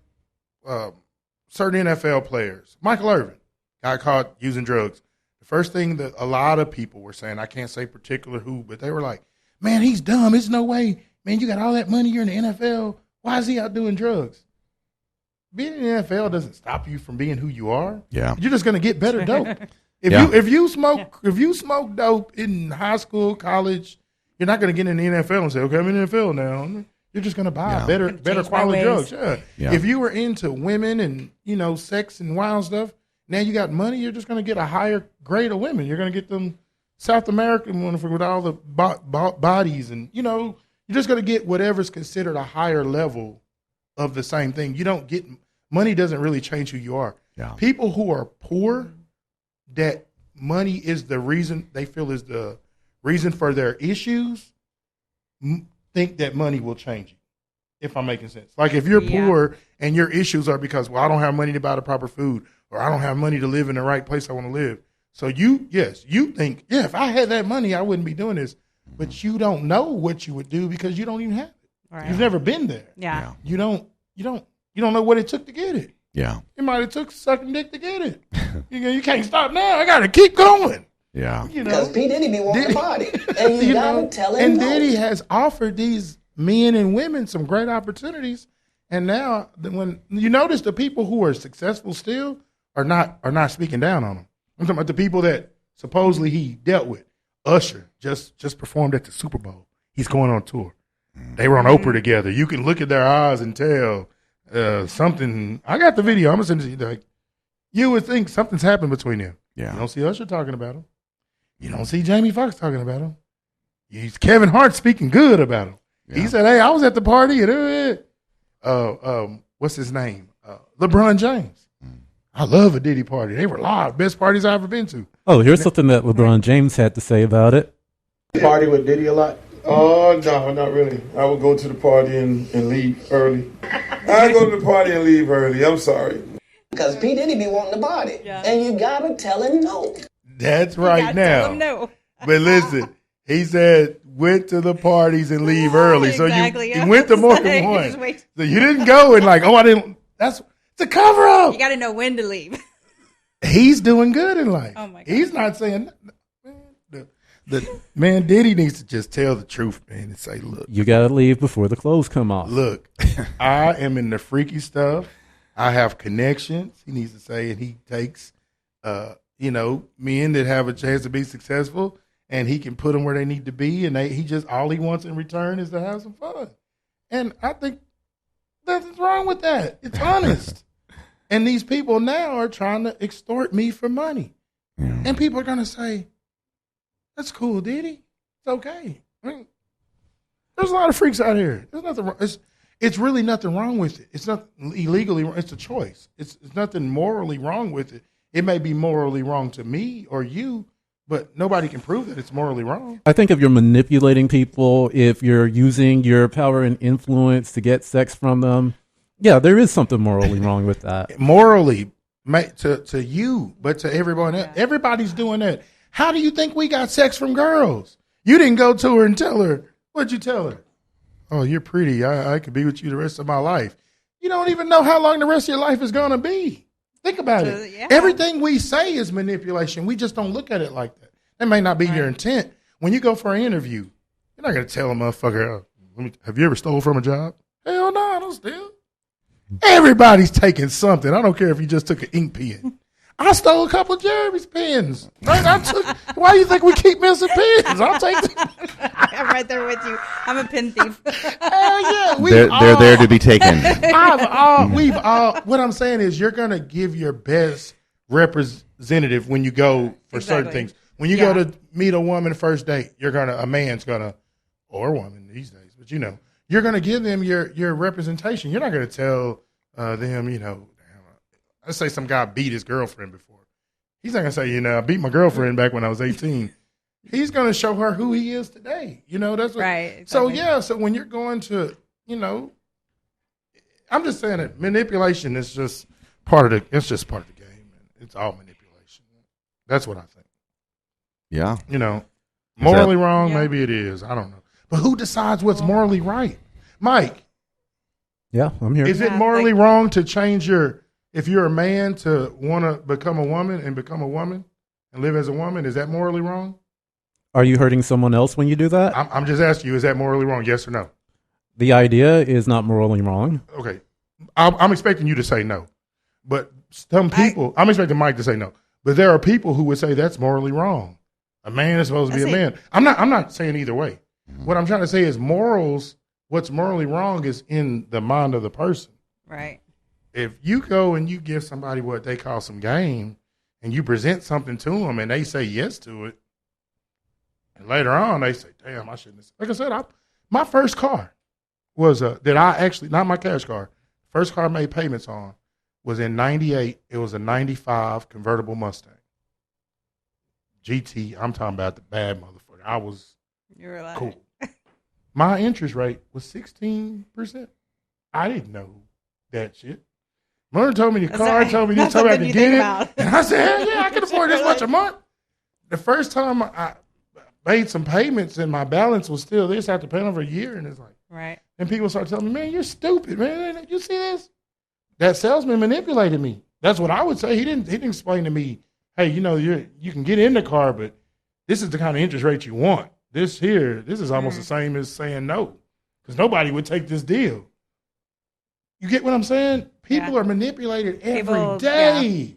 certain NFL players, Michael Irvin got caught using drugs. The first thing that a lot of people were saying, I can't say particular who, but they were like, "Man, he's dumb. It's no way, man. You got all that money. You're in the NFL. Why is he out doing drugs?" Being in the NFL doesn't stop you from being who you are. Yeah. You're just gonna get better dope. Yeah. If you smoke dope in high school, college, you're not gonna get in the NFL and say, "Okay, I'm in the NFL now." You're just gonna buy Yeah. better Change my quality ways. drugs. Yeah. Yeah. If you were into women and sex and wild stuff, now you got money. You're just gonna get a higher grade of women. You're gonna get them South American ones with all the bodies, and you're just gonna get whatever's considered a higher level of the same thing. You don't get money doesn't really change who you are. Yeah. People who are poor, that money is the reason they feel is the reason for their issues, think that money will change you. If I'm making sense. Like if you're poor and your issues are because, well, I don't have money to buy the proper food, or I don't have money to live in the right place I want to live. So you think, if I had that money, I wouldn't be doing this. But you don't know what you would do because you don't even have it. Right. You've never been there. Yeah. You don't know what it took to get it. Yeah. It might have took sucking dick to get it. You can't stop now. I got to keep going. Yeah. Because P. Diddy be wanting the body. And you gotta tell him And no. Diddy has offered these men and women some great opportunities. And now when you notice the people who are successful still are not speaking down on him. I'm talking about the people that supposedly he dealt with. Usher just performed at the Super Bowl. He's going on tour. They were on Oprah together. You can look at their eyes and tell something. I got the video. I'm gonna send it to you. Like, you would think something's happened between them. Yeah. You don't see Usher talking about him. You don't see Jamie Foxx talking about him. Kevin Hart speaking good about him. Yeah. He said, "Hey, I was at the party and what's his name? LeBron James. I love a Diddy party. They were live. Best parties I've ever been to." Oh, here's something that LeBron James had to say about it. Party with Diddy a lot? Oh, no, not really. I would go to the party and leave early. I go to the party and leave early. I'm sorry. Because P. Diddy be wanting the body. And you gotta tell him no. That's right now. Tell him no. But listen, he said went to the parties and leave early. So Exactly. you went to more than one. Just wait. So you didn't go and like, I didn't. It's a cover up. You got to know when to leave. He's doing good in life. Oh my God. He's not saying man. Diddy needs to just tell the truth, man, and say, look, You gotta leave before the clothes come off. look, I am in the freaky stuff. I have connections. He needs to say, and he takes, men that have a chance to be successful, and he can put them where they need to be, and he just all he wants in return is to have some fun. And I think nothing's wrong with that. It's honest. And these people now are trying to extort me for money, and people are gonna say, "That's cool, Diddy. It's okay." I mean, there's a lot of freaks out here. There's nothing wrong. It's really nothing wrong with it. It's not illegally wrong. It's a choice. It's nothing morally wrong with it. It may be morally wrong to me or you, but nobody can prove that it's morally wrong. I think if you're manipulating people, if you're using your power and influence to get sex from them, yeah, there is something morally wrong with that. Morally, to you, but to everyone else, everybody's doing that. How do you think we got sex from girls? You didn't go to her and tell her. What'd you tell her? "Oh, you're pretty. I could be with you the rest of my life." You don't even know how long the rest of your life is going to be. Think about it. Yeah. Everything we say is manipulation. We just don't look at it like that. That may not be your intent. When you go for an interview, you're not going to tell a motherfucker, "Have you ever stole from a job?" Hell no, I don't steal. Everybody's taking something. I don't care if you just took an ink pen. I stole a couple of Jeremy's pens. Why do you think we keep missing pens? I'll take them. I'm right there with you. I'm a pin thief. Hell yeah. They're there to be taken. What I'm saying is you're going to give your best representative when you go for certain Exactly. things. When you go to meet a woman first date, a man's going to, or a woman these days, but you're going to give them your representation. You're not going to tell them, let's say some guy beat his girlfriend before. He's not going to say, I beat my girlfriend back when I was 18. He's going to show her who he is today. That's what, right. Exactly. So when you're going to, I'm just saying that manipulation is just part of the game. It's all manipulation. That's what I think. Yeah. Morally wrong, maybe it is. I don't know. But who decides what's morally right? Mike. Yeah, I'm here. Is it morally wrong to change if you're a man to want to become a woman and live as a woman? Is that morally wrong? Are you hurting someone else when you do that? I'm just asking you, is that morally wrong? Yes or no? The idea is not morally wrong. Okay. I'm expecting you to say no. But some people, I'm expecting Mike to say no. But there are people who would say that's morally wrong. A man is supposed to be a man. I'm not saying either way. What I'm trying to say is morals, what's morally wrong is in the mind of the person. Right. If you go and you give somebody what they call some game and you present something to them and they say yes to it, and later on they say, damn, I shouldn't have. Like I said, my first car was not my cash car. First car I made payments on was in 98. It was a 95 convertible Mustang. GT, I'm talking about the bad motherfucker. I was cool. My interest rate was 16%. I didn't know that shit. Mother told me the car, told me this, told me I could get it. And I said, hell yeah, I can afford this much a month. The first time I made some payments and my balance was still this after paying over a year. And it's like, right. And people start telling me, man, you're stupid, man. You see this? That salesman manipulated me. That's what I would say. He didn't explain to me, hey, you can get in the car, but this is the kind of interest rate you want. This is almost the same as saying no, because nobody would take this deal. You get what I'm saying? People are manipulated every day.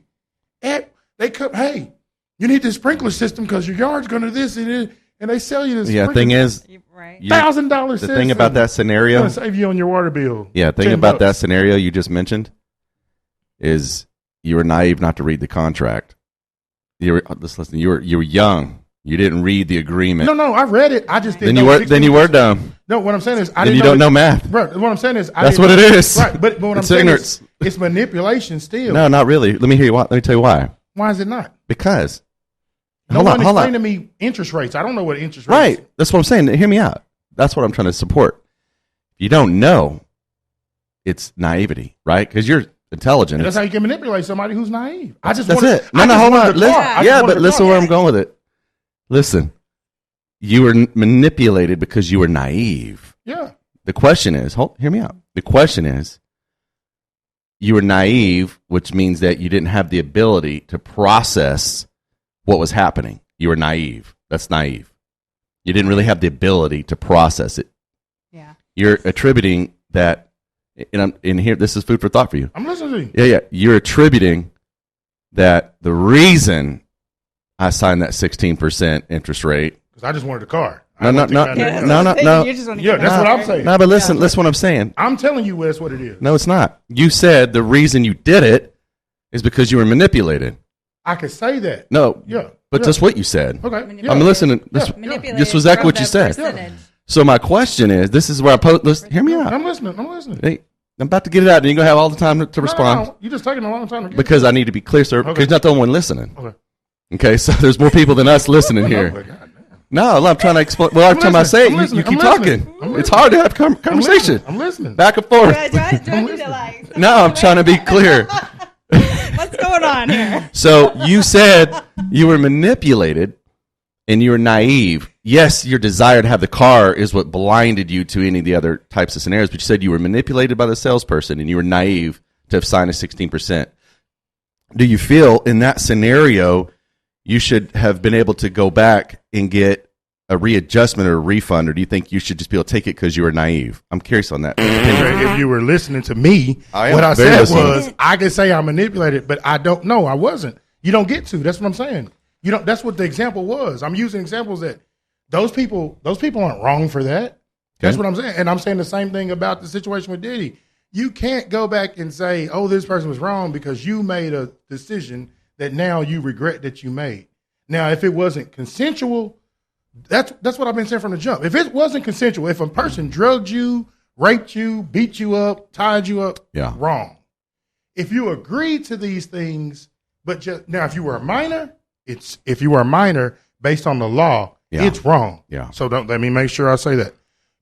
They come, hey, you need this sprinkler system because your yard's going to this and they sell you this. Yeah, thing is, $1,000 system. The thing about that scenario, going to save you on your water bill. Yeah, the thing about that scenario you just mentioned is you were naive not to read the contract. You were young. You didn't read the agreement. No, I read it. I just didn't. Then you were dumb. No, what I'm saying is, you don't know math. Right. What I'm saying is, that's what it is. Right. But what I'm saying is, it's manipulation still. No, not really. Let me tell you why. Why is it not? Because no one explained to me interest rates. I don't know what interest rates. Right. That's what I'm saying. Hear me out. That's what I'm trying to support. If you don't know, it's naivety, right? Because you're intelligent. And that's how you can manipulate somebody who's naive. That's it. No, hold on. But listen where I'm going with it. Listen. You were manipulated because you were naive. Yeah. The question is, hear me out. The question is, you were naive, which means that you didn't have the ability to process what was happening. You were naive. That's naive. You didn't really have the ability to process it. Yeah. You're attributing that, and here, this is food for thought for you. I'm listening. Yeah. You're attributing that the reason I signed that 16% interest rate. Because I just wanted a car. No. Yeah, that's what I'm saying. No, but listen what I'm saying. I'm telling you that's what it is. No, it's not. You said the reason you did it is because you were manipulated. I could say that. No. Yeah. But that's what you said. Okay. I'm listening. This was exactly what you said. Percentage. So my question is, this is where I put, hear me out. I'm listening. Hey, I'm about to get it out, and you're going to have all the time to respond. No, you're just taking a long time to get because I need to be clear, sir, because you're not the only one listening. Okay, so there's more people than us listening here. Oh, God, no, I'm trying to explain. Well, every time I say it, you keep talking. It's hard to have conversation. I'm listening. Back and forth. No, I'm trying to be clear. What's going on here? So you said you were manipulated and you were naive. Yes, your desire to have the car is what blinded you to any of the other types of scenarios, but you said you were manipulated by the salesperson and you were naive to have signed a 16%. Do you feel in that scenario you should have been able to go back and get a readjustment or a refund, or do you think you should just be able to take it because you were naive? I'm curious on that. If you were listening to me, what I said was, I could say I manipulated, but I don't know. I wasn't. You don't get to. That's what I'm saying. You don't. That's what the example was. I'm using examples that those people aren't wrong for that. Okay. That's what I'm saying. And I'm saying the same thing about the situation with Diddy. You can't go back and say, oh, this person was wrong because you made a decision that now you regret that you made. Now, if it wasn't consensual, that's what I've been saying from the jump. If it wasn't consensual, if a person drugged you, raped you, beat you up, tied you up, wrong. if you agree to these things, but just now, if you were a minor, if you were a minor based on the law, it's wrong. Yeah. So let me make sure I say that.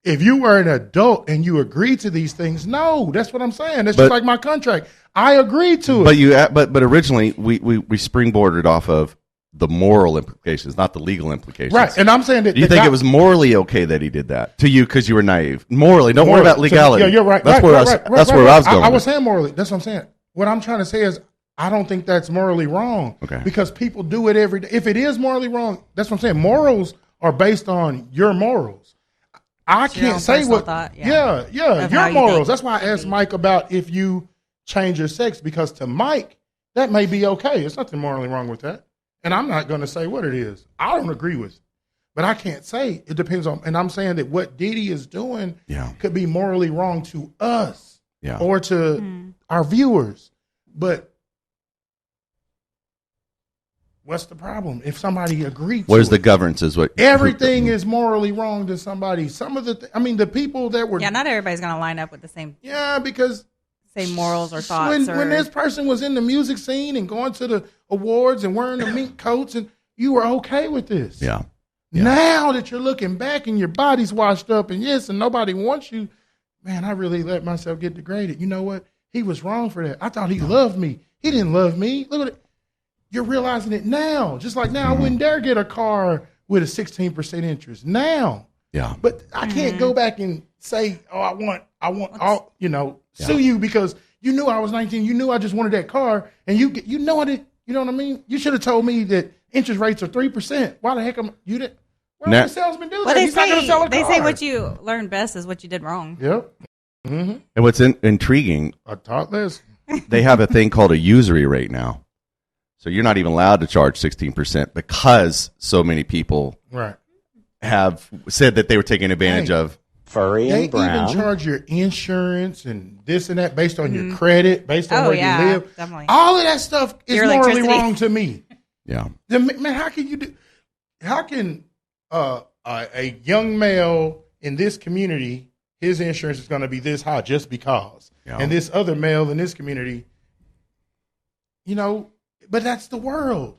If you were an adult and you agreed to these things, no, that's what I'm saying. That's just like my contract. I agreed to it. But originally we springboarded off of the moral implications, not the legal implications. Right. And I'm saying that you think it was morally okay that he did that to you because you were naive. Morally, don't worry about legality. Yeah, you're right. That's where I was going. I was saying morally. That's what I'm saying. What I'm trying to say is I don't think that's morally wrong. Okay. Because people do it every day. If it is morally wrong, that's what I'm saying. Morals are based on your morals. I can't say what. Your morals. That's why I asked Mike about if you change your sex, because to Mike that may be okay. There's nothing morally wrong with that, and I'm not going to say what it is. I don't agree with it, but I can't say it depends on. And I'm saying that what Diddy is doing could be morally wrong to us or to our viewers, but. What's the problem? If somebody agrees, where's the governance? Is what everything is morally wrong to somebody. Some of the, the people that were, not everybody's going to line up with the same, because same morals or thoughts. When this person was in the music scene and going to the awards and wearing the mink coats, and you were okay with this, Now that you're looking back and your body's washed up, and and nobody wants you, man, I really let myself get degraded. You know what? He was wrong for that. I thought he loved me. He didn't love me. Look at it. You're realizing it now. Just like now, I wouldn't dare get a car with a 16% interest now. Yeah. But I can't go back and say, oh, I want, sue you because you knew I was 19. You knew I just wanted that car. And you know I didn't, you know what I mean? You should have told me that interest rates are 3%. Why the heck you didn't? Why would the salesman do that? He's not going to sell a car. They say what you learned best is what you did wrong. Yep. Mm-hmm. And what's intriguing, I taught this. They have a thing called a usury rate now. So you're not even allowed to charge 16% because so many people have said that they were taking advantage of. Furry and brown. They even charge your insurance and this and that based on your credit, based on where you live. Definitely. All of that stuff is morally wrong to me. Yeah. Man, how can a young male in this community, his insurance is going to be this high just because, and this other male in this community, but that's the world.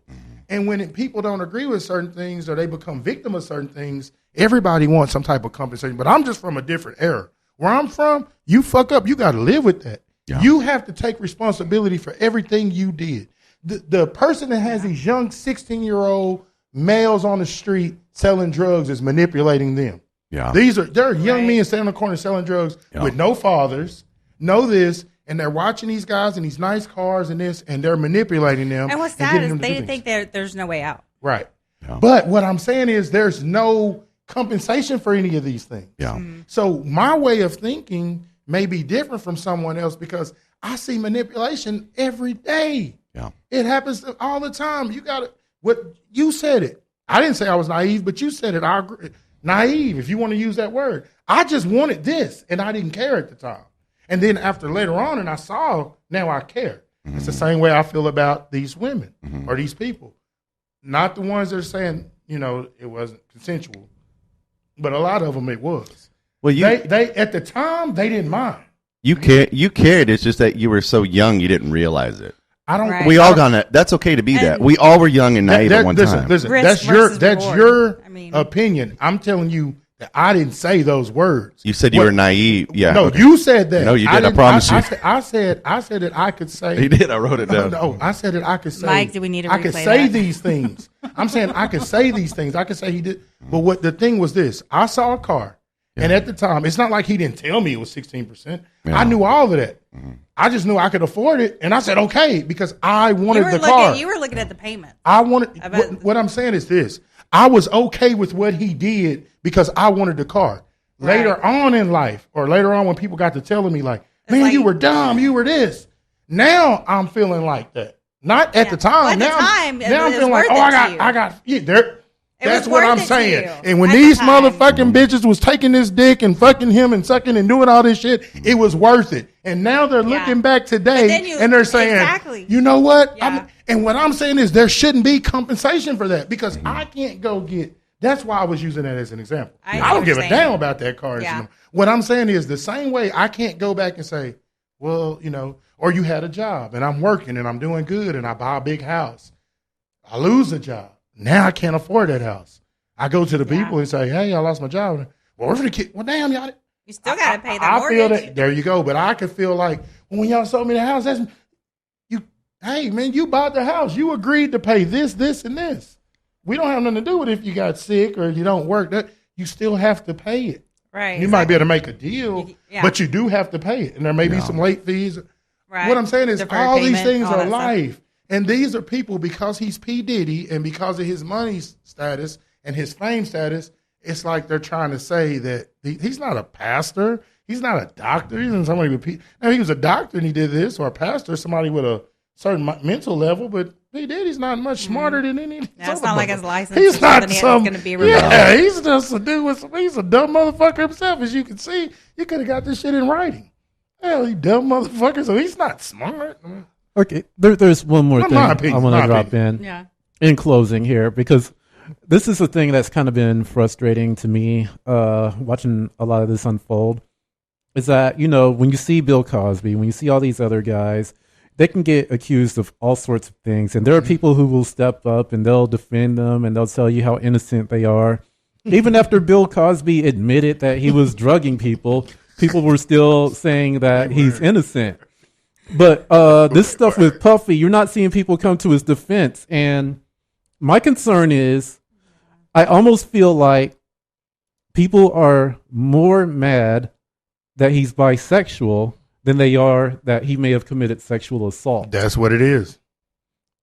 And when people don't agree with certain things or they become victim of certain things, everybody wants some type of compensation. But I'm just from a different era. Where I'm from, you fuck up, you got to live with that. Yeah. You have to take responsibility for everything you did. The person that has these young 16-year-old males on the street selling drugs is manipulating them. Yeah. They're young men standing on the corner selling drugs with no fathers, know this, and they're watching these guys in these nice cars and this, and they're manipulating them. And what's sad is they think there's no way out. Right. Yeah. But what I'm saying is there's no compensation for any of these things. Yeah. Mm-hmm. So my way of thinking may be different from someone else because I see manipulation every day. Yeah. It happens all the time. You said it. I didn't say I was naive, but you said it. I agree. Naive, if you want to use that word. I just wanted this, and I didn't care at the time. And then after later on, and I saw, now I care. Mm-hmm. It's the same way I feel about these women or these people. Not the ones that are saying, it wasn't consensual, but a lot of them it was. Well, they at the time, they didn't mind. You cared. It's just that you were so young, you didn't realize it. I don't. Right. We all got that. That's okay to be that. We all were young and naive at one time. Listen, that's your opinion. I'm telling you that I didn't say those words. You said you were naive. Yeah. No, you said that. No, you did. I promise you. I said that I could say. He did. I wrote it down. No, I said that I could say. Mike, do we need to replay I could say these things. I'm saying I could say these things. I could say he did. But what the thing was this: I saw a car, and at the time, it's not like he didn't tell me it was 16%. Yeah. I knew all of that. I just knew I could afford it, and I said okay because I wanted the car. You were looking at the payment. I wanted. What I'm saying is this: I was okay with what he did because I wanted the car. Right. Later on in life, or later on when people got to telling me like, "Man, you were dumb. You were this." Now I'm feeling like that. Not at the time. Well, now I'm feeling like, oh, I got. That's what I'm saying. And when at these motherfucking bitches was taking this dick and fucking him and sucking and doing all this shit, it was worth it. And now they're looking back today and they're saying, you know what? Yeah. And what I'm saying is there shouldn't be compensation for that because I can't go get. That's why I was using that as an example. I don't give a damn about that car. Yeah. What I'm saying is the same way I can't go back and say, Well, you know, or you had a job and I'm working and I'm doing good and I buy a big house. I lose a job. Now I can't afford that house. I go to the people and say, hey, I lost my job. Well, we're for the kid. Well, damn, y'all. You still got to pay the I mortgage. feel that. There you go. But I could feel like when y'all sold me the house, that's you. Hey, man, you bought the house. You agreed to pay this, this, and this. We don't have nothing to do with if you got sick or you don't work. That you still have to pay it. Right. You might be able to make a deal, but you do have to pay it. And there may be some late fees. Right. What I'm saying is deferred all payment, these things are life. And these are people, because he's P. Diddy and because of his money status and his fame status, it's like they're trying to say that he's not a pastor. He's not a doctor. He's not somebody with now, he was a doctor and he did this, or a pastor, somebody with a certain mental level, but P. Diddy's not much smarter than any. That's not like his license. He's not going to be revoked. Yeah, he's just a dude with he's a dumb motherfucker himself. As you can see, you could have got this shit in writing. Hell, he dumb motherfucker. So he's not smart. Okay, there's one more thing I want to drop in. In closing here, because this is a thing that's kind of been frustrating to me, watching a lot of this unfold, is that, you know, when you see Bill Cosby, when you see all these other guys, they can get accused of all sorts of things. And there are people who will step up and they'll defend them and they'll tell you how innocent they are. Even after Bill Cosby admitted that he was drugging people, people were still saying that he's innocent. But this stuff with Puffy, you're not seeing people come to his defense. And my concern is I almost feel like people are more mad that he's bisexual than they are that he may have committed sexual assault. That's what it is.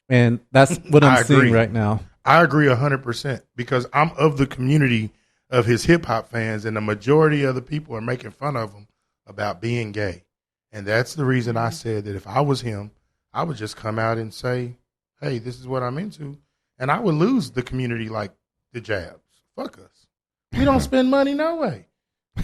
And that's what I'm seeing right now. I agree 100% because I'm of the community of his hip hop fans, and the majority of the people are making fun of him about being gay. And that's the reason I said that if I was him, I would just come out and say, hey, this is what I'm into. And I would lose the community like the Jabs. Fuck us. We don't spend money no way.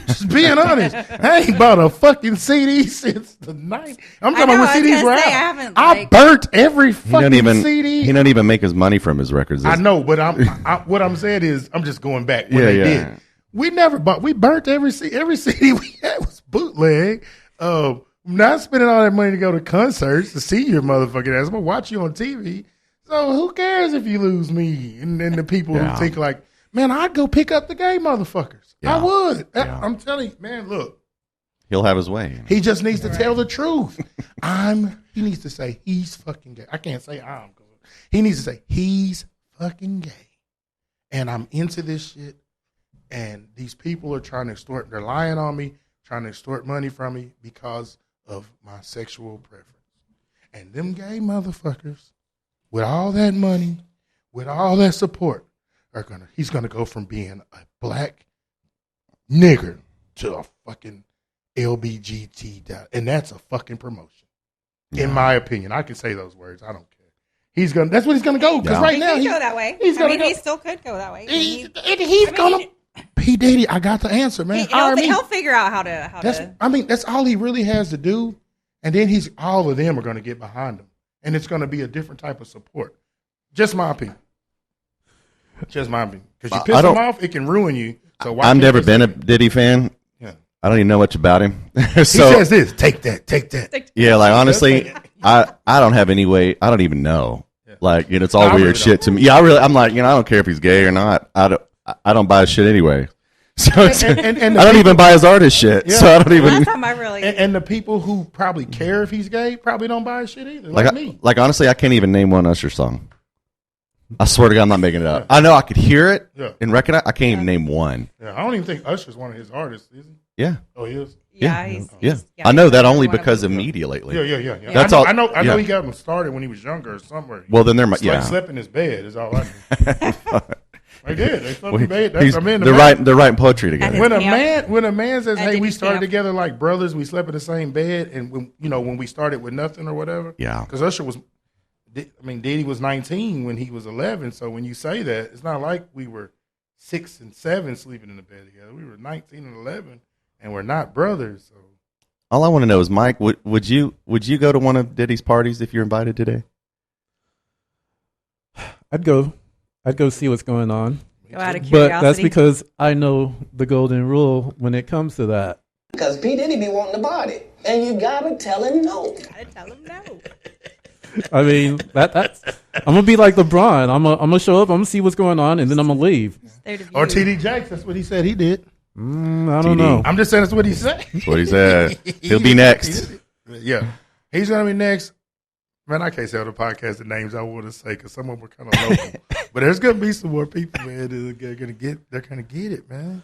Just being honest. I ain't bought a fucking CD since the night. I'm talking about when CDs were out. I burnt every fucking CD. He don't even make his money from his records. I know, but what I'm saying is I'm just going back when they did. We never bought. We burnt every CD we had was bootleg. Not spending all that money to go to concerts to see your motherfucking ass. I'm gonna watch you on TV. So who cares if you lose me and the people who think like, man, I'd go pick up the gay motherfuckers. I would. I'm telling you, man, look. He'll have his way. He just needs to tell the truth. He needs to say he's fucking gay. I can't say I'm. He needs to say he's fucking gay. And I'm into this shit. And these people are trying to extort, they're lying on me, trying to extort money from me because of my sexual preference. And them gay motherfuckers, with all that money, with all that support, he's gonna go from being a black nigger to a fucking LBGT, and that's a fucking promotion, in my opinion. I can say those words. I don't care. That's what he's gonna go because right now he could go that way. He still could go that way. P. Diddy, I got the answer, man. He'll figure out how to. I mean, that's all he really has to do, and then all of them are going to get behind him, and it's going to be a different type of support. Just my opinion. Just my opinion. Because you piss him off, it can ruin you. So I've never been a Diddy fan. Yeah. I don't even know much about him. He says this: take that. Yeah, like honestly, I don't have any way. I don't even know. Yeah. Like, it's all weird shit to me. Yeah, I'm like, I don't care if he's gay or not. I don't buy his shit anyway. So and I don't even buy his artist shit. Yeah. So I don't even. Last time I really. And the people who probably care if he's gay probably don't buy his shit either. Like me. Like honestly, I can't even name one Usher song. I swear to God, I'm not making it up. I know I could hear it and recognize. I can't even name one. Yeah, I don't even think Usher's one of his artists, is he? Yeah. Oh, he is. Yeah. I know that only because of media lately. Yeah. That's I know he got him started when he was younger or somewhere. Well, then they're like slept in his bed is all I know. They did. They slept in bed. They're writing poetry together. When a man says, "Hey, we started together like brothers. We slept in the same bed," and when we started with nothing or whatever. Yeah. Because Usher was. Diddy was 19 when he was 11. So when you say that, it's not like we were 6 and 7 sleeping in the bed together. We were 19 and 11, and we're not brothers. So all I want to know is, Mike, would you go to one of Diddy's parties if you're invited today? I'd go see what's going on. Go out of curiosity. But that's because I know the golden rule when it comes to that. Because P. Diddy be wanting the body. And you gotta tell him no. Gotta tell him no. I mean, that's. I'm gonna be like LeBron. I'm gonna show up. I'm gonna see what's going on, and then I'm gonna leave. Or TD Jakes. That's what he said he did. I don't know. I'm just saying that's what he said. That's what he said. He'll be next. Yeah, he's gonna be next. Man, I can't say on the podcast the names I want to say because some of them were kind of local. But there's gonna be some more people, man. They're gonna get it, man.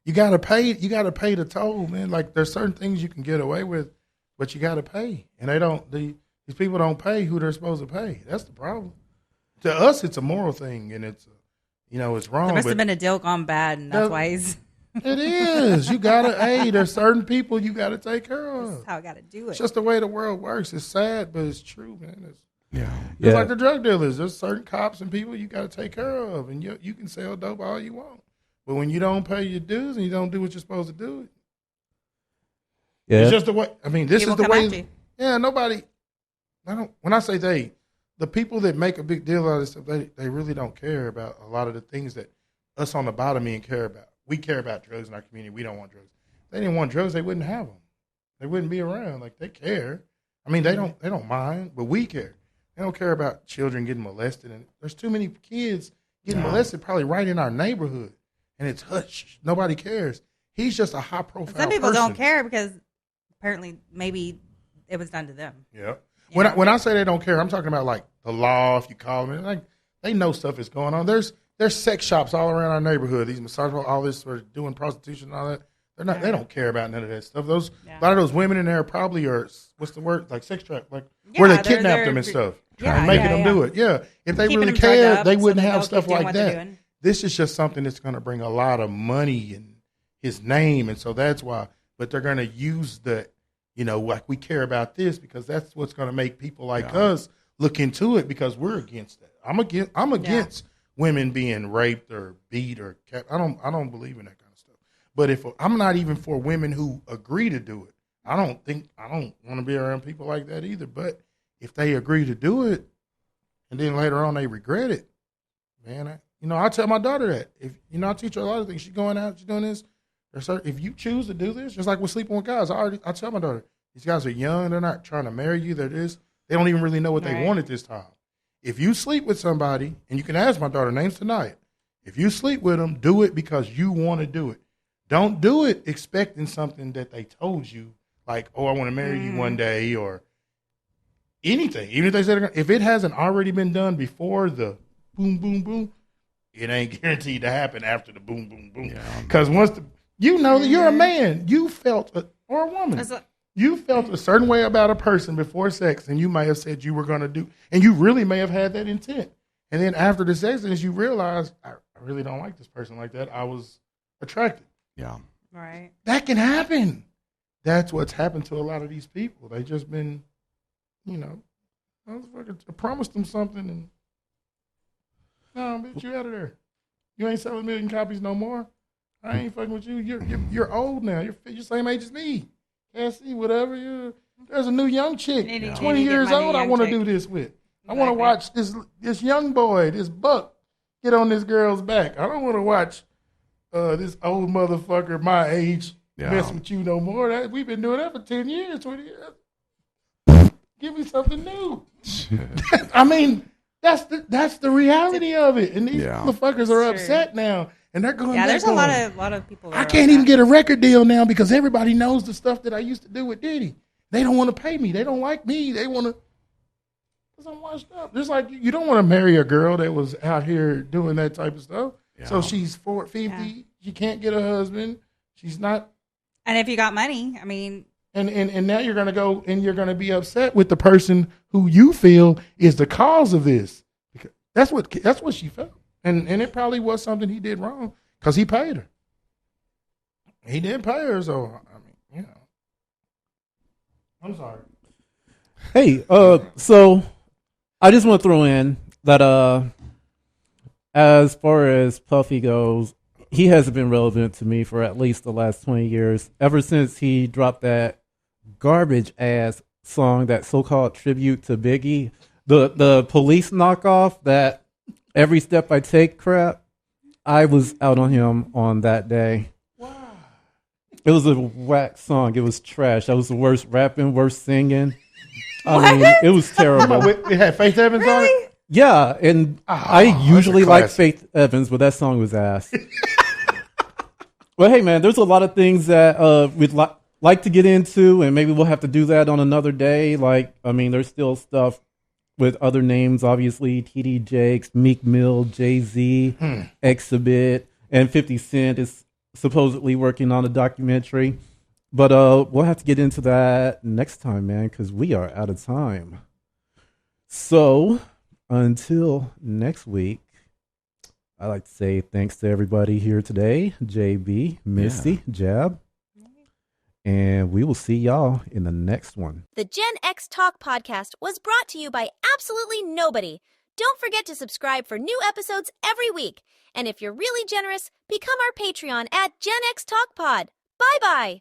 You gotta pay the toll, man. Like there's certain things you can get away with, but you gotta pay, and they don't. These people don't pay who they're supposed to pay. That's the problem. To us, it's a moral thing, and it's it's wrong. There must have been a deal gone bad, and that's why he's. It is. You gotta. Hey, there's certain people you gotta take care of. That's how I gotta do it. It's just the way the world works. It's sad, but it's true, man. Yeah. It's like the drug dealers. There's certain cops and people you got to take care of, and you can sell dope all you want, but when you don't pay your dues and you don't do what you're supposed to do, it's just the way. I mean, this People is the come way. at you. Yeah, nobody. When I say they, the people that make a big deal out of this stuff, they really don't care about a lot of the things that us on the bottom end care about. We care about drugs in our community. We don't want drugs. If they didn't want drugs, they wouldn't have them. They wouldn't be around. Like they care. I mean, they don't mind, but we care. They don't care about children getting molested, and there's too many kids getting molested probably right in our neighborhood, and it's hush. Nobody cares. He's just a high profile. Some people person. don't care because apparently maybe it was done to them. Yeah. When I say they don't care, I'm talking about like the law. If you call them, like they know stuff is going on. There's sex shops all around our neighborhood. These massage, all this sort of doing prostitution and all that. They're not. They don't care about none of that stuff. A lot of those women in there probably are. What's the word? Like sex trap. Like where they kidnap them and stuff. Making them do it. Yeah. If they Keeping really them drugged cared, up they so wouldn't that have they'll stuff keep doing like what they're that. doing. This is just something that's going to bring a lot of money in his name, and so that's why. But they're going to use like we care about this because that's what's going to make people like us look into it because we're against that. I'm against women being raped or beat or kept. I don't believe in that kind of stuff. But if I'm not even for women who agree to do it, I don't want to be around people like that either. But if they agree to do it, and then later on they regret it, man, I tell my daughter that. If I teach her a lot of things. She's going out, she's doing this. If you choose to do this, just like we're sleeping with guys, I tell my daughter, these guys are young. They're not trying to marry you. They're this. They don't even really know what they want at this time. If you sleep with somebody, and you can ask my daughter, names tonight. If you sleep with them, do it because you want to do it. Don't do it expecting something that they told you, like, oh, I want to marry you one day or anything. Even if they said, if it hasn't already been done before the boom, boom, boom, it ain't guaranteed to happen after the boom, boom, boom. Because once that you're a man, you felt, or a woman, you felt a certain way about a person before sex, and you may have said you were going to do, and you really may have had that intent. And then after the sex, you realize, I really don't like this person like that. I was attracted. Yeah. Right. That can happen. That's what's happened to a lot of these people. They just been, I promised them something, and no, bitch, you out of there. You ain't selling 1 million copies no more. I ain't fucking with you. You're old now. You're the same age as me. Cassie, whatever. There's a new young chick, 20 years old. I want to do this with. I want to watch this young boy, this buck, get on this girl's back. I don't want to watch this old motherfucker my age mess with you no more. We've been doing that for 10 years, 20 years. Give me something new. I mean, that's the reality of it. And these motherfuckers are upset now. And they're going. Yeah, there's a lot of people. I can't even get a record deal now because everybody knows the stuff that I used to do with Diddy. They don't want to pay me. They don't like me. They want to. Because I'm washed up. Just like you don't want to marry a girl that was out here doing that type of stuff. Yeah. So she's 50. Yeah. She can't get a husband. She's not. And if you got money, I mean. And now you're gonna go and you're gonna be upset with the person who you feel is the cause of this. Because that's what she felt. And it probably was something he did wrong because he paid her. He did pay her, so I mean, I'm sorry. Hey, so I just want to throw in that as far as Puffy goes, he hasn't been relevant to me for at least the last 20 years. Ever since he dropped that garbage ass song, that so-called tribute to Biggie, the Police knockoff, that Every Step I Take crap, I was out on him on that day. Wow. It was a whack song. It was trash. I was the worst rapping, worst singing. I mean, it was terrible. It had Faith Evans on it? Yeah, and I usually like Faith Evans, but that song was ass. Well, hey, man, there's a lot of things that we'd like to get into, and maybe we'll have to do that on another day. Like, I mean, there's still stuff with other names, obviously, T.D. Jakes, Meek Mill, Jay-Z, Exhibit, and 50 Cent is supposedly working on a documentary. But we'll have to get into that next time, man, because we are out of time. So until next week, I'd like to say thanks to everybody here today, JB, Misty, Jab, and we will see y'all in the next one. The Gen X Talk podcast was brought to you by absolutely nobody. Don't forget to subscribe for new episodes every week. And if you're really generous, become our Patreon at Gen X Talk Pod. Bye-bye.